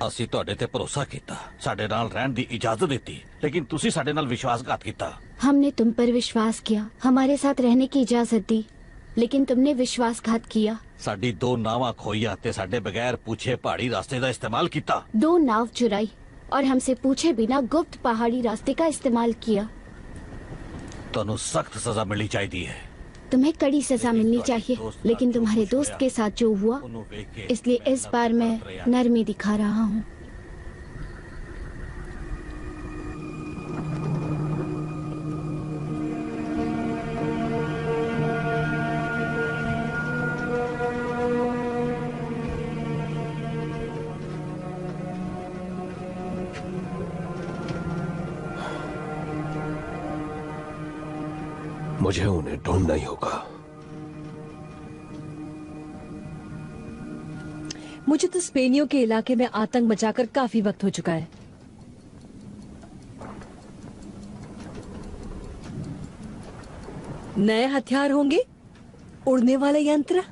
ਅਸੀਂ ਤੁਹਾਡੇ ਤੇ ਭਰੋਸਾ ਕੀਤਾ, ਸਾਡੇ ਨਾਲ ਰਹਿਣ ਦੀ इजाजत ਦਿੱਤੀ, लेकिन ਤੁਸੀਂ ਸਾਡੇ ਨਾਲ विश्वासघात ਕੀਤਾ। हमने तुम पर विश्वास किया, हमारे साथ रहने की इजाजत दी, लेकिन तुमने विश्वासघात किया। ਸਾਡੀ 2 ਨਾਵਾਂ ਖੋਈਆਂ ਤੇ ਸਾਡੇ ਬਗੈਰ पूछे पहाड़ी रास्ते का इस्तेमाल किया। 2 नाव चुराई और हमसे पूछे बिना गुप्त पहाड़ी रास्ते का इस्तेमाल किया। ਤੁਹਾਨੂੰ सख्त सजा मिलनी चाहिए है। तुम्हें कड़ी सजा मिलनी चाहिए, लेकिन तुम्हारे दोस्त के साथ जो हुआ, इसलिए इस बार मैं नरमी दिखा रहा हूँ। मुझे उन्हें ढूंढना ही होगा। मुझे तो स्पेनियों के इलाके में आतंक मचाकर काफी वक्त हो चुका है। नए हथियार होंगे, उड़ने वाले यंत्र।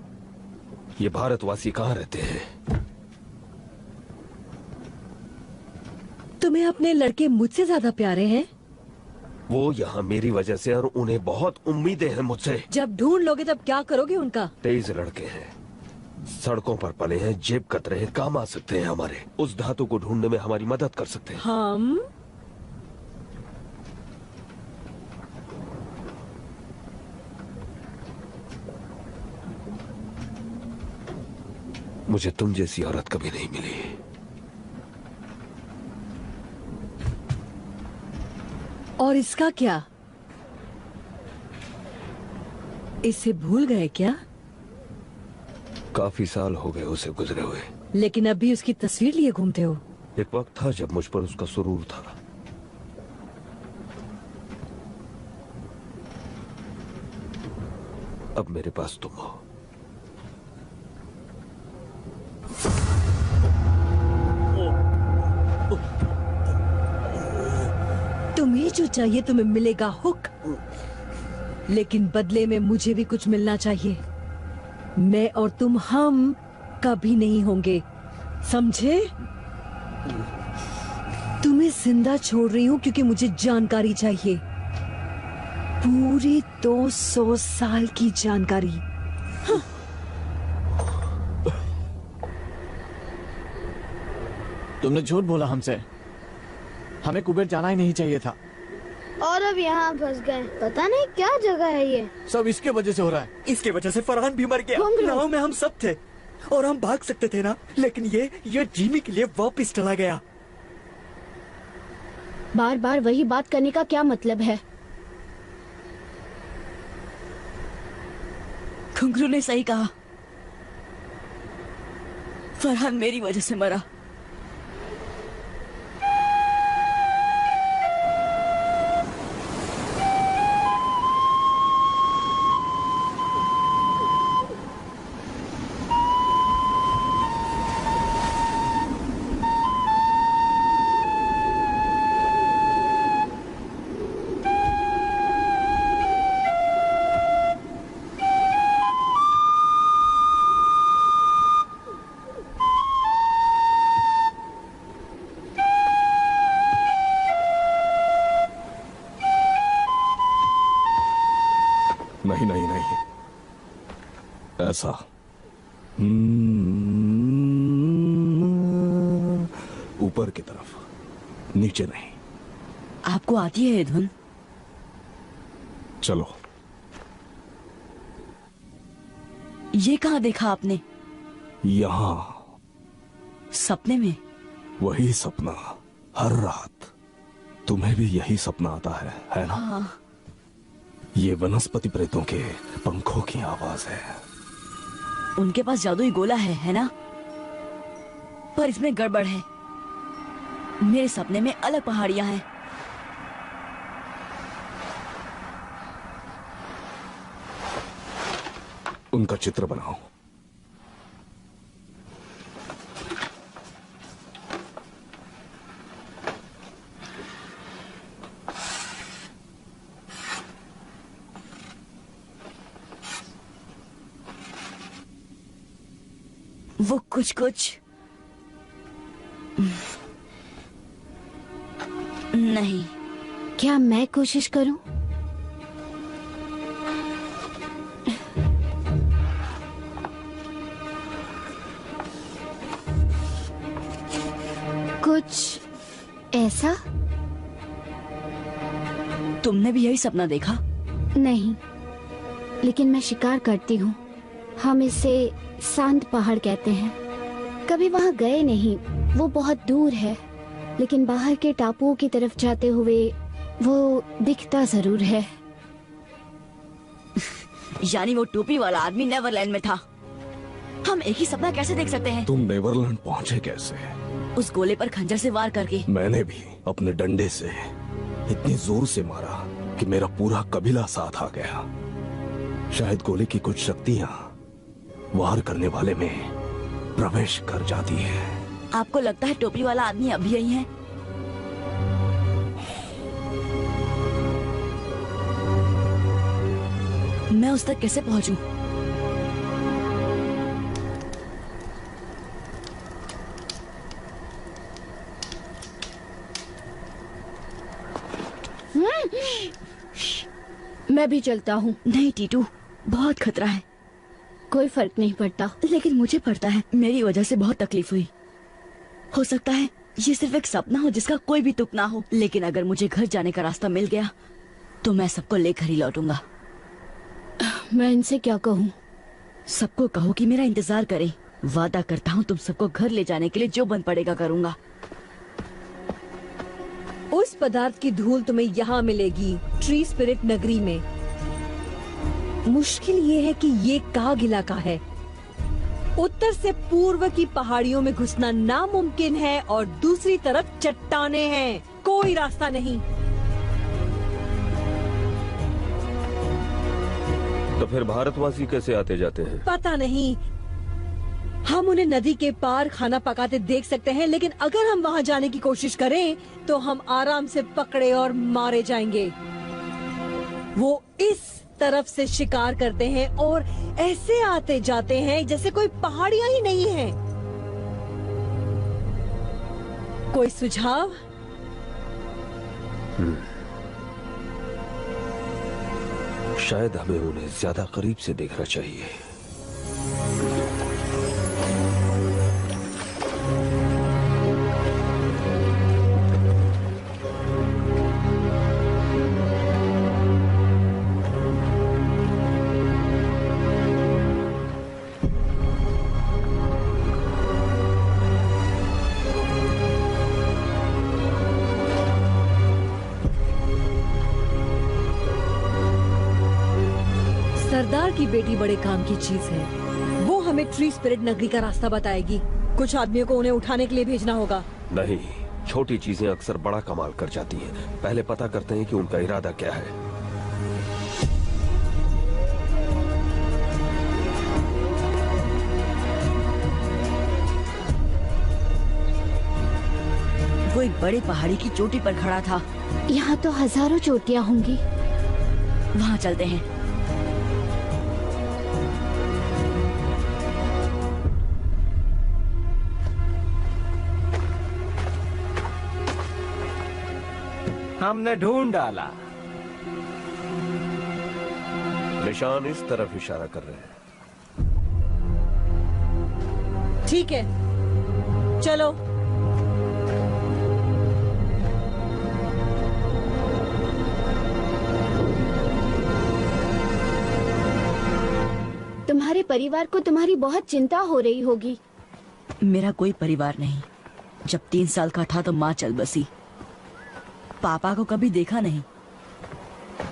ये भारतवासी कहाँ रहते हैं? तुम्हें अपने लड़के मुझसे ज्यादा प्यारे हैं। वो यहाँ मेरी वजह से, और उन्हें बहुत उम्मीदें हैं मुझसे। जब ढूंढ लोगे तब क्या करोगे उनका? तेज लड़के हैं, सड़कों पर पले हैं, जेब कतरे हैं, काम आ सकते हैं हमारे। उस धातु को ढूंढने में हमारी मदद कर सकते हैं। हम मुझे तुम जैसी औरत कभी नहीं मिली। और इसका क्या? इसे भूल गए क्या? काफी साल हो गए उसे गुजरे हुए, लेकिन अब भी उसकी तस्वीर लिए घूमते हो। एक वक्त था जब मुझ पर उसका सुरूर था। अब मेरे पास तुम हो। तुम्हें जो चाहिए तुम्हें मिलेगा, हुक। लेकिन बदले में मुझे भी कुछ मिलना चाहिए। मैं और तुम हम कभी नहीं होंगे, समझे? तुम्हें जिंदा छोड़ रही हूँ क्योंकि मुझे जानकारी चाहिए। पूरे 200 साल की जानकारी। हाँ। तुमने झूठ बोला हमसे। हमें कुबेर जाना ही नहीं चाहिए था। और अब यहाँ फंस गए। पता नहीं क्या जगह है ये। सब इसके वजह से हो रहा है। इसके वजह से फरहान भी मर गया। नाव में हम सब थे और हम भाग सकते थे ना, लेकिन ये जीने के लिए वापस चला गया। बार बार वही बात करने का क्या मतलब है? घुंघरू ने सही कहा, फरहान मेरी वजह से मरा। नहीं नहीं नहीं, ऐसा ऊपर की तरफ, नीचे नहीं। आपको आती है ये धुन? चलो। ये कहाँ देखा आपने? यहाँ। सपने में? वही सपना, हर रात तुम्हें भी यही सपना आता है ना? हाँ। ये वनस्पति प्रेतों के पंखों की आवाज है। उनके पास जादुई गोला है ना? पर इसमें गड़बड़ है। मेरे सपने में अलग पहाड़ियां हैं। उनका चित्र बनाओ। वो कुछ कुछ नहीं। क्या मैं कोशिश करूं? कुछ ऐसा? तुमने भी यही सपना देखा? नहीं, लेकिन मैं शिकार करती हूँ। हम इसे शांत पहाड़ कहते हैं। कभी वहाँ गए नहीं, वो बहुत दूर है, लेकिन बाहर के टापुओं की तरफ जाते हुए वो दिखता जरूर है। यानी वो टोपी वाला आदमी नेवरलैंड में था। हम एक ही सपना कैसे देख सकते हैं? तुम नेवरलैंड पहुंचे कैसे? उस गोले पर खंजर से वार करके। मैंने भी अपने डंडे से इतनी जोर से मारा कि मेरा पूरा कबीला साथ आ गया। शायद गोले की कुछ शक्तियाँ वार करने वाले में प्रवेश कर जाती है। आपको लगता है टोपी वाला आदमी अभी यही है? मैं उस तक कैसे पहुंचूं? मैं भी चलता हूँ। नहीं टीटू, बहुत खतरा है। कोई फर्क नहीं पड़ता। लेकिन मुझे पड़ता है। मेरी वजह से बहुत तकलीफ हुई। हो सकता है ये सिर्फ एक सपना हो जिसका कोई भी तुक ना हो, लेकिन अगर मुझे घर जाने का रास्ता मिल गया तो मैं सबको लेकर ही लौटूंगा। मैं इनसे क्या कहूँ? सबको कहो कि मेरा इंतजार करें। वादा करता हूँ तुम सबको घर ले जाने के लिए जो बन पड़ेगा करूँगा। उस पदार्थ की धूल तुम्हें यहाँ मिलेगी, ट्री स्पिरिट नगरी में। मुश्किल ये है कि ये काग इलाका है। उत्तर से पूर्व की पहाड़ियों में घुसना नामुमकिन है और दूसरी तरफ चट्टाने हैं। कोई रास्ता नहीं। तो फिर भारतवासी कैसे आते जाते हैं? पता नहीं। हम उन्हें नदी के पार खाना पकाते देख सकते हैं, लेकिन अगर हम वहाँ जाने की कोशिश करें तो हम आराम से पकड़े और मारे जाएंगे। वो इस तरफ से शिकार करते हैं और ऐसे आते जाते हैं जैसे कोई पहाड़ियाँ ही नहीं है। कोई सुझाव? शायद हमें उन्हें ज्यादा करीब से देखना चाहिए। सरदार की बेटी बड़े काम की चीज है। वो हमें ट्री स्पिरिट नगरी का रास्ता बताएगी। कुछ आदमियों को उन्हें उठाने के लिए भेजना होगा। नहीं, छोटी चीजें अक्सर बड़ा कमाल कर जाती हैं। पहले पता करते हैं कि उनका इरादा क्या है। वो एक बड़े पहाड़ी की चोटी पर खड़ा था। यहाँ तो हजारों चोटियाँ होंगी। वहाँ चलते हैं। हमने ढूंढ डाला। निशान इस तरफ इशारा कर रहे हैं। ठीक है, चलो। तुम्हारे परिवार को तुम्हारी बहुत चिंता हो रही होगी। मेरा कोई परिवार नहीं। जब 3 साल का था तो माँ चल बसी। पापा को कभी देखा नहीं।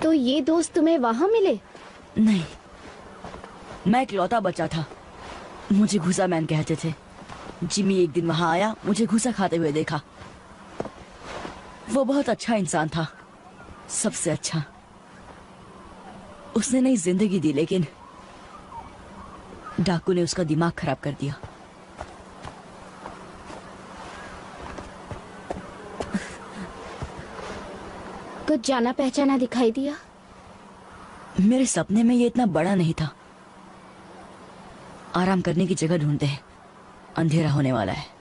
तो ये दोस्त तुम्हें वहाँ मिले? नहीं, मैं इकलौता बच्चा था। मुझे घुसा मैन कहते थे। जिमी एक दिन वहाँ आया, मुझे घुसा खाते हुए देखा। वो बहुत अच्छा इंसान था, सबसे अच्छा। उसने नई जिंदगी दी, लेकिन डाकू ने उसका दिमाग खराब कर दिया। कुछ जाना पहचाना दिखाई दिया? मेरे सपने में ये इतना बड़ा नहीं था। आराम करने की जगह ढूंढते हैं, अंधेरा होने वाला है।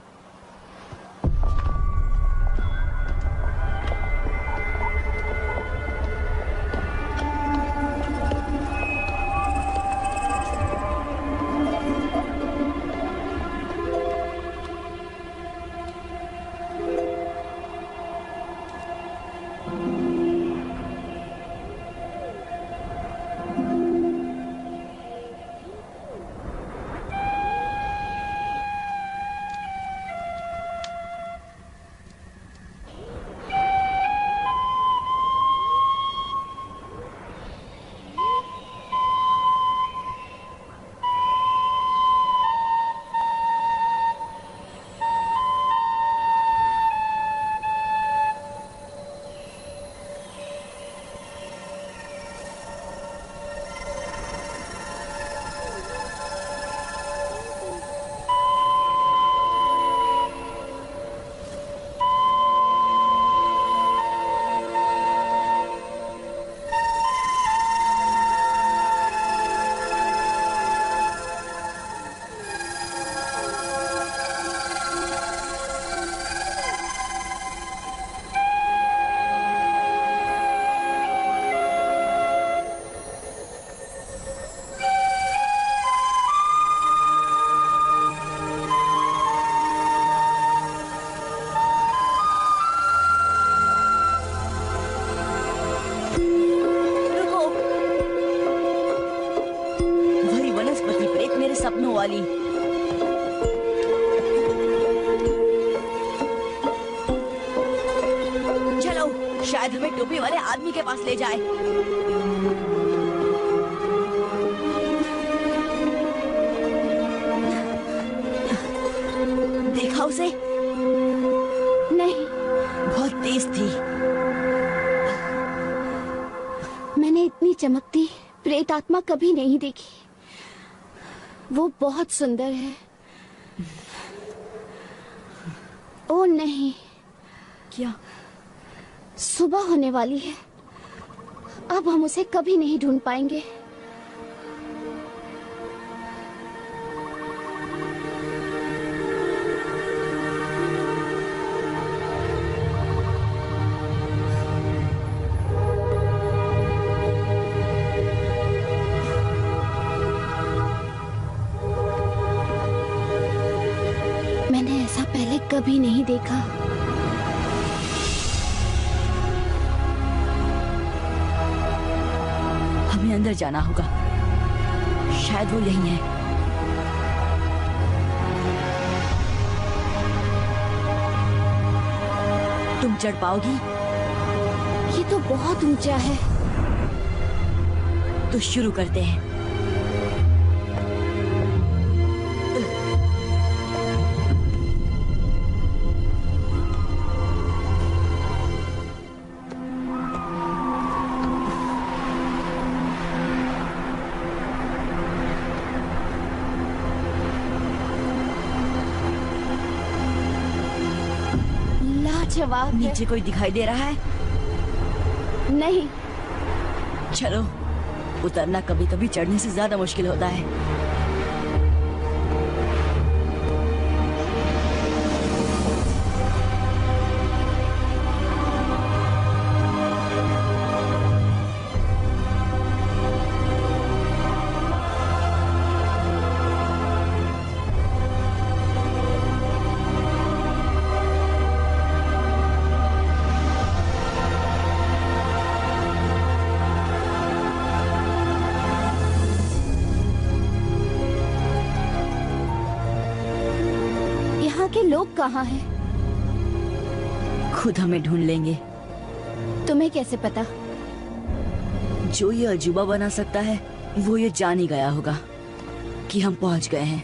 सपनों वाली। चलो, शायद हमें टोपी वाले आदमी के पास ले जाए। देखा उसे? नहीं, बहुत तेज थी। मैंने इतनी चमकती प्रेत आत्मा कभी नहीं देखी। वो बहुत सुंदर है। ओ नहीं। क्या? सुबह होने वाली है। अब हम उसे कभी नहीं ढूंढ पाएंगे। कभी नहीं देखा। हमें अंदर जाना होगा, शायद वो यही है। तुम चढ़ पाओगी? ये तो बहुत ऊंचा है। तो शुरू करते हैं। लाजवाब है। नीचे कोई दिखाई दे रहा है? नहीं। चलो, उतरना कभी कभी चढ़ने से ज्यादा मुश्किल होता है। लोग कहाँ हैं? खुद हमें ढूंढ लेंगे। तुम्हें कैसे पता? जो ये अजूबा बना सकता है वो ये जान ही गया होगा कि हम पहुंच गए हैं।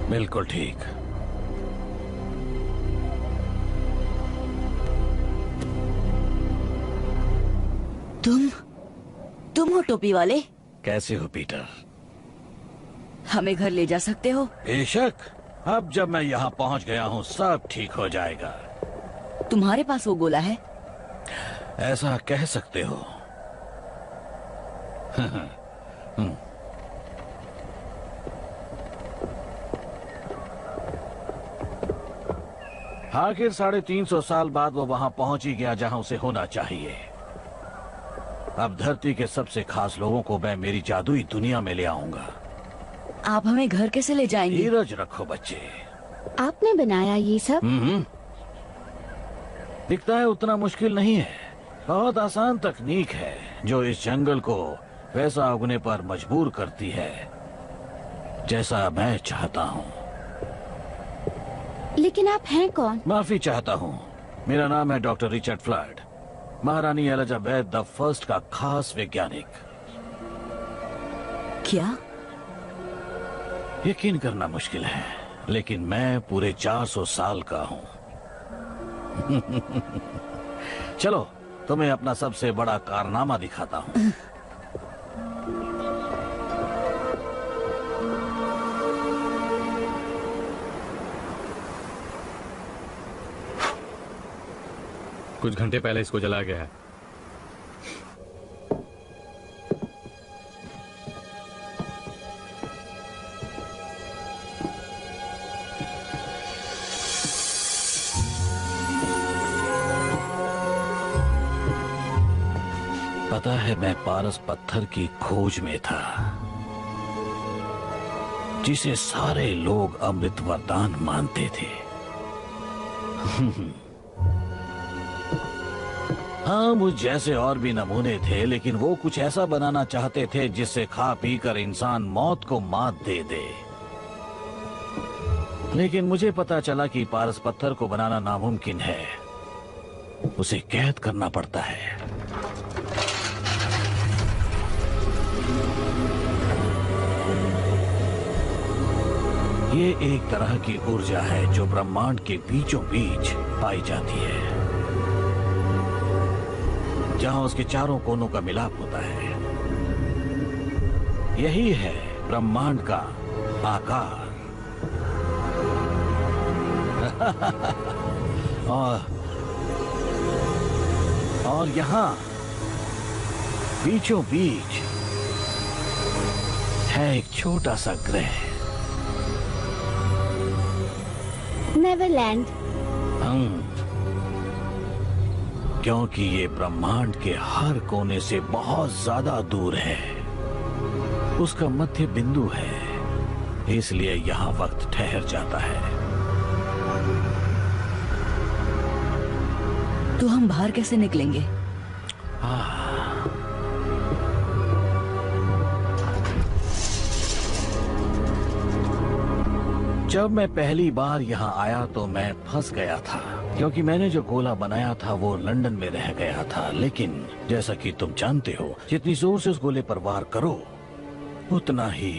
बिल्कुल ठीक। तुम हो टोपी वाले? कैसे हो पीटर? हमें घर ले जा सकते हो? बेशक। अब जब मैं यहाँ पहुँच गया हूँ सब ठीक हो जाएगा। तुम्हारे पास वो गोला है? ऐसा कह सकते हो। आखिर 350 साल बाद वो वहाँ पहुँच ही गया जहाँ उसे होना चाहिए। अब धरती के सबसे खास लोगों को मैं मेरी जादुई दुनिया में ले आऊंगा। आप हमें घर कैसे ले जाएंगे? धीरज रखो बच्चे। आपने बनाया ये सब? दिखता है उतना मुश्किल नहीं है। बहुत आसान तकनीक है जो इस जंगल को वैसा उगने पर मजबूर करती है जैसा मैं चाहता हूँ। लेकिन आप हैं कौन? माफी चाहता हूँ। मेरा नाम है डॉक्टर रिचर्ड फ्लड, महारानी एलिजाबेथ द फर्स्ट का खास वैज्ञानिक। क्या? यकीन करना मुश्किल है, लेकिन मैं पूरे 400 साल का हूँ। चलो तुम्हें अपना सबसे बड़ा कारनामा दिखाता हूँ। कुछ घंटे पहले इसको जलाया गया है। पता है मैं पारस पत्थर की खोज में था जिसे सारे लोग अमृत वरदान मानते थे। हाँ, मुझ जैसे और भी नमूने थे, लेकिन वो कुछ ऐसा बनाना चाहते थे जिससे खा पी कर इंसान मौत को मात दे दे। लेकिन मुझे पता चला कि पारस पत्थर को बनाना नामुमकिन है, उसे कैद करना पड़ता है। ये एक तरह की ऊर्जा है जो ब्रह्मांड के बीचों बीच पाई जाती है, जहां उसके चारों कोनों का मिलाप होता है। यही है ब्रह्मांड का आकार। और यहाँ बीचों बीच है एक छोटा सा ग्रह, नेवरलैंड। क्योंकि ये ब्रह्मांड के हर कोने से बहुत ज्यादा दूर है, उसका मध्य बिंदु है, इसलिए यहाँ वक्त ठहर जाता है। तो हम बाहर कैसे निकलेंगे? जब मैं पहली बार यहाँ आया तो मैं फंस गया था, क्योंकि मैंने जो गोला बनाया था वो लंदन में रह गया था। लेकिन जैसा कि तुम जानते हो, जितनी जोर से उस गोले पर वार करो उतना ही।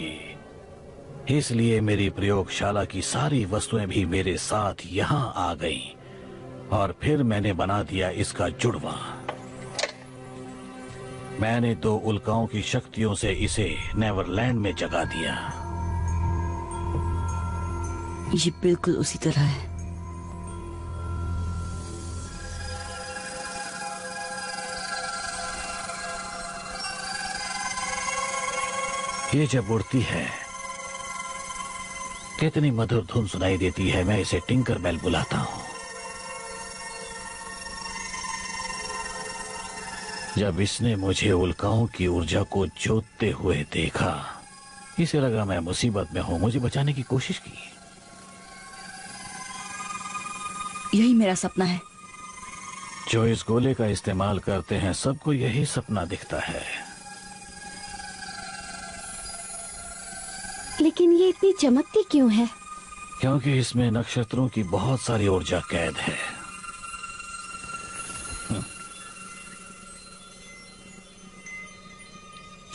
इसलिए मेरी प्रयोगशाला की सारी वस्तुएं भी मेरे साथ यहाँ आ गईं और फिर मैंने बना दिया इसका जुड़वा। मैंने 2 उल्काओं की शक्तियों से इसे नेवरलैंड में जगा दिया। ये बिल्कुल उसी तरह है। ये जब उड़ती है कितनी मधुर धुन सुनाई देती है। मैं इसे टिंकर बेल बुलाता हूँ। जब इसने मुझे उल्काओं की ऊर्जा को जोतते हुए देखा, इसे लगा मैं मुसीबत में हूँ, मुझे बचाने की कोशिश की। यही मेरा सपना है। जो इस गोले का इस्तेमाल करते हैं सबको यही सपना दिखता है। लेकिन ये इतनी चमकती क्यों है? क्योंकि इसमें नक्षत्रों की बहुत सारी ऊर्जा कैद है।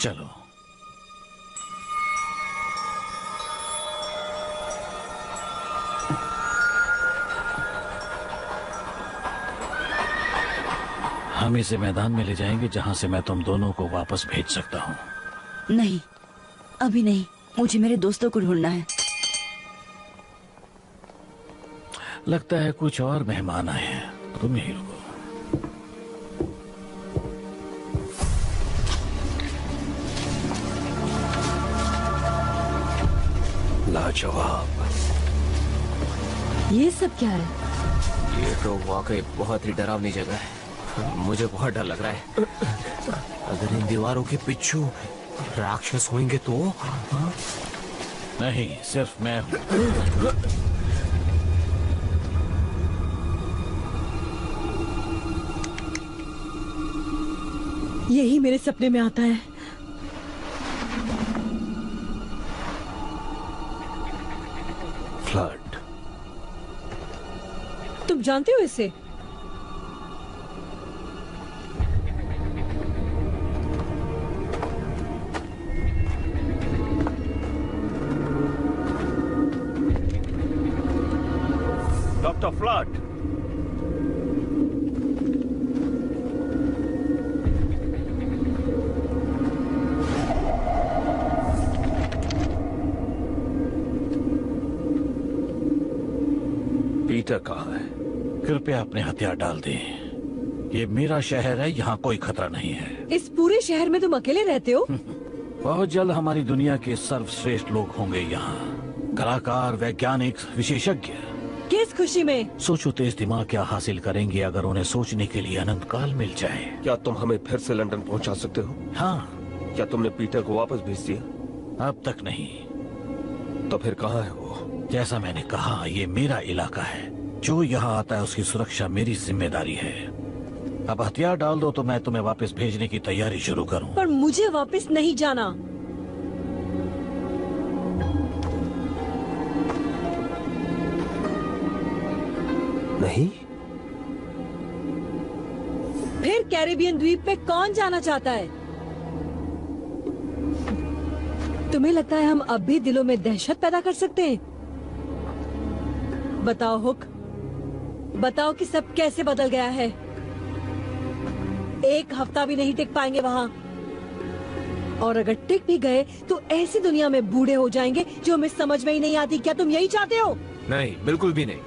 चलो हम इसे मैदान में ले जाएंगे जहां से मैं तुम दोनों को वापस भेज सकता हूं। नहीं, अभी नहीं। मुझे मेरे दोस्तों को ढूंढना है। लगता है कुछ और मेहमान आए हैं। तुम यहीं रुको। लाजवाब। ये सब क्या है? ये तो वाकई बहुत ही डरावनी जगह है। मुझे बहुत डर लग रहा है। अगर इन दीवारों के पीछू राक्षस होंगे तो? नहीं, सिर्फ मैं हूं। यही मेरे सपने में आता है। फ्लड। तुम जानते हो इसे? Doctor flood. पीटर कहाँ है? कृपया अपने हथियार डाल दें। ये मेरा शहर है, यहाँ कोई खतरा नहीं है। इस पूरे शहर में तुम अकेले रहते हो? बहुत जल्द हमारी दुनिया के सर्वश्रेष्ठ लोग होंगे यहाँ। कलाकार, वैज्ञानिक, विशेषज्ञ। किस खुशी में? सोचो तेज दिमाग क्या हासिल करेंगे अगर उन्हें सोचने के लिए अनंत काल मिल जाए। क्या तुम हमें फिर से लंदन पहुंचा सकते हो? हाँ। क्या तुमने पीटर को वापस भेज दिया? अब तक नहीं। तो फिर कहाँ है वो? जैसा मैंने कहा, ये मेरा इलाका है। जो यहाँ आता है उसकी सुरक्षा मेरी जिम्मेदारी है। अब हथियार डाल दो तो मैं तुम्हें वापस भेजने की तैयारी शुरू करूं। पर मुझे वापस नहीं जाना। नहीं? फिर कैरिबियन द्वीप पे कौन जाना चाहता है? तुम्हें लगता है हम अब भी दिलों में दहशत पैदा कर सकते हैं? बताओ हुक, बताओ कि सब कैसे बदल गया है। 1 हफ्ता भी नहीं टिक पाएंगे वहाँ। और अगर टिक भी गए तो ऐसी दुनिया में बूढ़े हो जाएंगे जो हमें समझ में ही नहीं आती। क्या तुम यही चाहते हो? नहीं, बिल्कुल भी नहीं।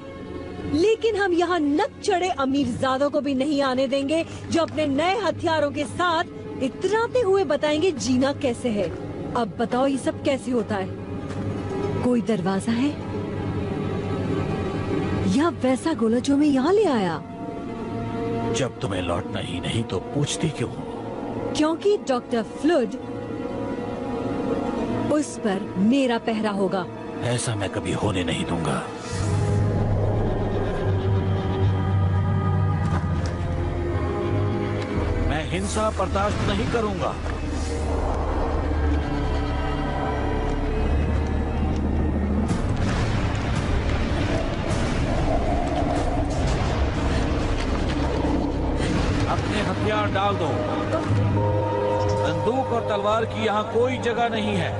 लेकिन हम यहाँ नक चढ़े अमीरजादों को भी नहीं आने देंगे जो अपने नए हथियारों के साथ इतराते हुए बताएंगे जीना कैसे है। अब बताओ ये सब कैसे होता है? कोई दरवाजा है या वैसा गोला जो मैं यहाँ ले आया? जब तुम्हें लौटना ही नहीं तो पूछती क्यों? क्योंकि डॉक्टर फ्लड, उस पर मेरा पहरा होगा। ऐसा मैं कभी होने नहीं दूंगा। हिंसा बर्दाश्त नहीं करूंगा। अपने हथियार डाल दो। बंदूक और तलवार की यहाँ कोई जगह नहीं है।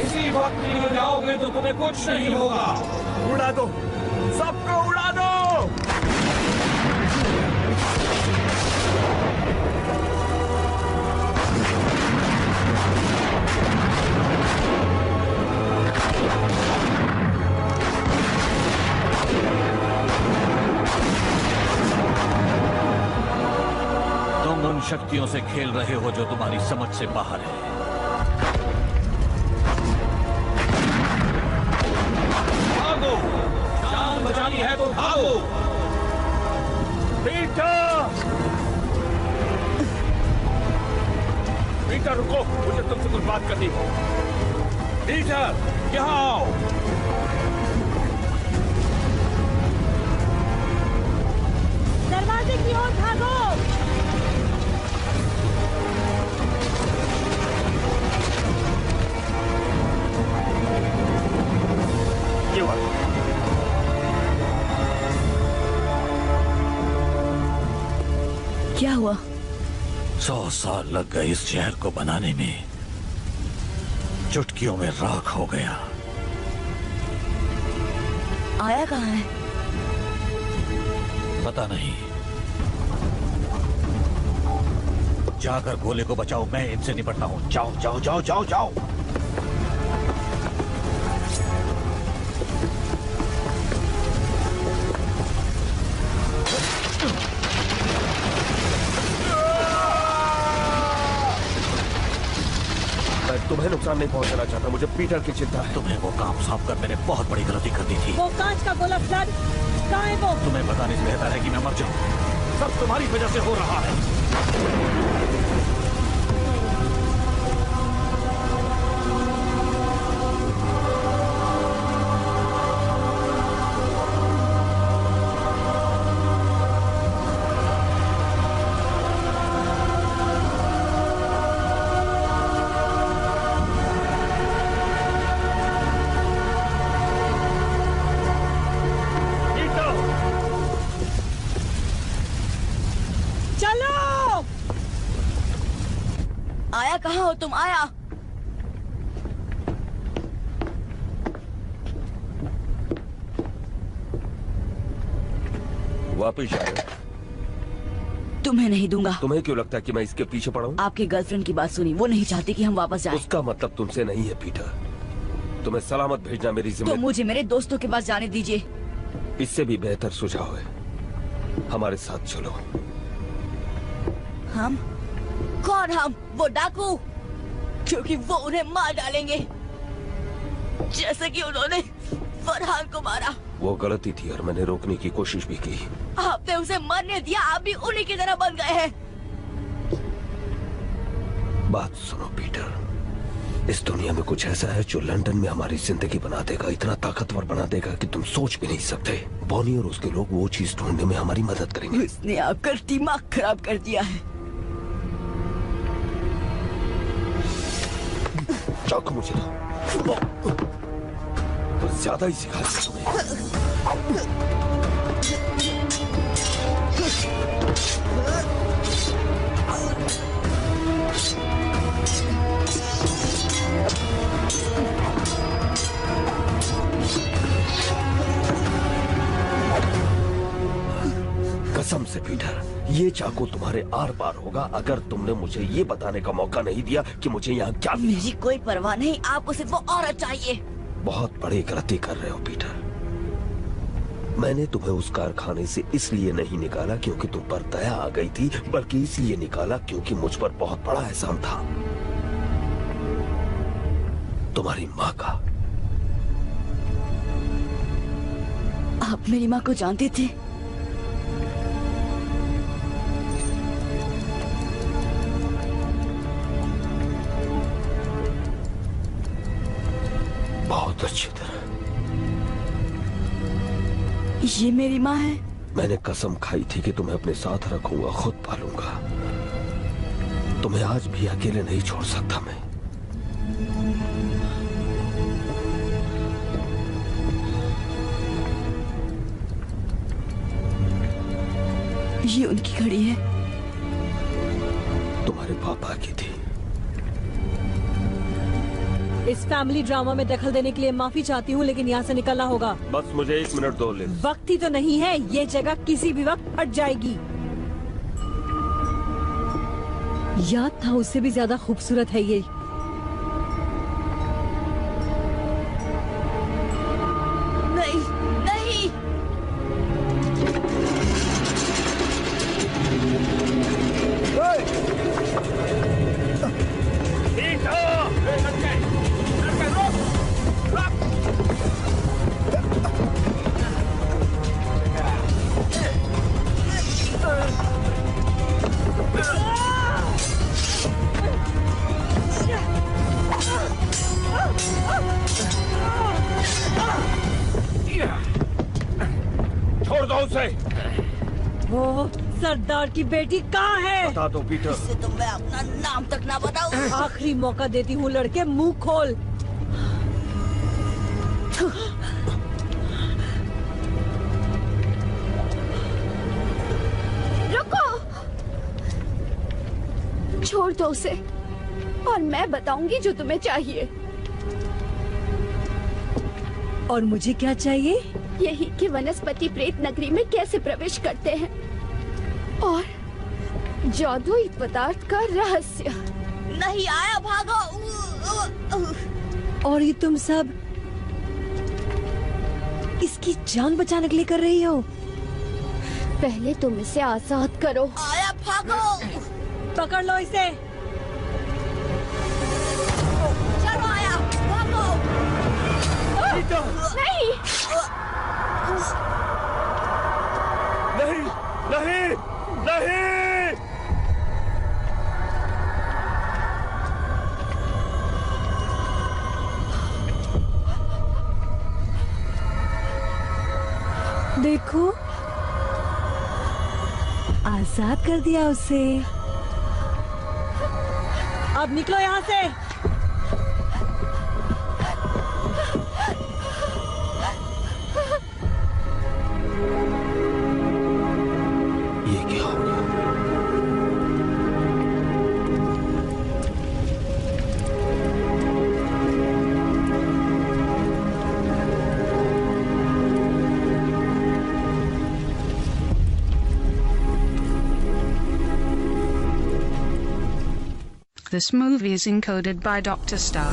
इसी वक्त निकल जाओगे तो तुम्हें कुछ नहीं होगा। उड़ा दो, सबको उड़ा दो। तुम उन शक्तियों से खेल रहे हो जो तुम्हारी समझ से बाहर है। भागो, जान बचानी है तो भागो। पीटर, पीटर रुको, मुझे तुमसे कुछ बात करनी है। पीटर, यहाँ आओ। दरवाजे की ओर भागो। क्या हुआ? 100 साल लग गए इस शहर को बनाने में, चुटकियों में राख हो गया। आया कहाँ है? पता नहीं। जाकर गोले को बचाओ, मैं इनसे निपटता हूँ। जाओ जाओ जाओ जाओ जाओ। तुम्हें नुकसान नहीं पहुंचाना चाहता, मुझे पीटर की चिंता है। तुम्हें वो काम साफ कर, मैंने बहुत बड़ी गलती कर दी थी। वो कांच का गोला फ्लड, कहाँ है वो? तुम्हें बताने से बेहतर है कि मैं मर जाऊं। सब तुम्हारी वजह से हो रहा है। कहाँ हो तुम? आया। वापिस आ रहे? तुम्हें नहीं दूंगा। तुम्हें क्यों लगता है कि मैं इसके पीछे पड़ा हूँ? आपके गर्लफ्रेंड की बात सुनी, वो नहीं चाहती कि हम वापस जाएं। उसका मतलब तुमसे नहीं है पीटर। तुम्हें सलामत भेजना मेरी तो जिम्मेदारी। मुझे मेरे दोस्तों के पास जाने दीजिए। इससे भी बेहतर सुझाव है, हमारे साथ चलो। हम? कौन हम? वो डाकू? क्योंकि वो उन्हें मार डालेंगे, जैसे कि उन्होंने फरहान को मारा। वो गलती थी और मैंने रोकने की कोशिश भी की। आपने उसे मरने दिया, आप भी उन्हीं की तरह बन गए हैं। बात सुनो पीटर, इस दुनिया में कुछ ऐसा है जो लंदन में हमारी जिंदगी बना देगा, इतना ताकतवर बना देगा कि तुम सोच भी नहीं सकते। बॉनी और उसके लोग वो चीज ढूंढने में हमारी मदद करेंगे। इसने आकर दिमाग खराब कर दिया है। चाकू मुझे दो, तो ज्यादा ही सिखा दिया तुम्हें। कसम से पीटर, ये चाकू तुम्हारे आर पार होगा अगर तुमने मुझे ये बताने का मौका नहीं दिया कि मुझे यहाँ क्या। मेरी कोई परवाह नहीं, आपको सिर्फ वो औरत चाहिए। बहुत बड़ी गलती कर रहे हो पीटर। मैंने तुम्हें उस कारखाने से इसलिए नहीं निकाला क्योंकि तुम पर दया आ गई थी, बल्कि इसलिए निकाला क्योंकि मुझ पर बहुत बड़ा एहसान था, तुम्हारी माँ का। आप मेरी माँ को जानते थे? बहुत अच्छी तरह। ये मेरी माँ है? मैंने कसम खाई थी कि तुम्हें अपने साथ रखूंगा, खुद पालूंगा। तुम्हें आज भी अकेले नहीं छोड़ सकता मैं। ये उनकी घड़ी है। तुम्हारे पापा की थी। इस फैमिली ड्रामा में दखल देने के लिए माफी चाहती हूँ, लेकिन यहाँ से निकलना होगा। बस मुझे 1 मिनट दो लिज। वक्त ही तो नहीं है, ये जगह किसी भी वक्त फट जाएगी। याद था उससे भी ज्यादा खूबसूरत है ये। नहीं नहीं, छोड़ दो उसे। वो सरदार की बेटी कहाँ है? बता दो पीटर। इससे तो मैं अपना नाम तक ना बताऊं। आखिरी मौका देती हूँ लड़के, मुंह खोल। रुको, छोड़ दो उसे और मैं बताऊंगी जो तुम्हें चाहिए। और मुझे क्या चाहिए? यही कि वनस्पति प्रेत नगरी में कैसे प्रवेश करते हैं और जादुई पदार्थ का रहस्य। नहीं आया, भागो। और ये तुम सब इसकी जान बचाने के लिए कर रही हो? पहले तुम इसे आजाद करो। आया, भागो। पकड़ लो इसे। चलो आया, भागो। नहीं नहीं नहीं नहीं। देखो, आजाद कर दिया उसे। अब निकलो यहाँ से। ये क्या हो गया? This movie is encoded by Dr. Star.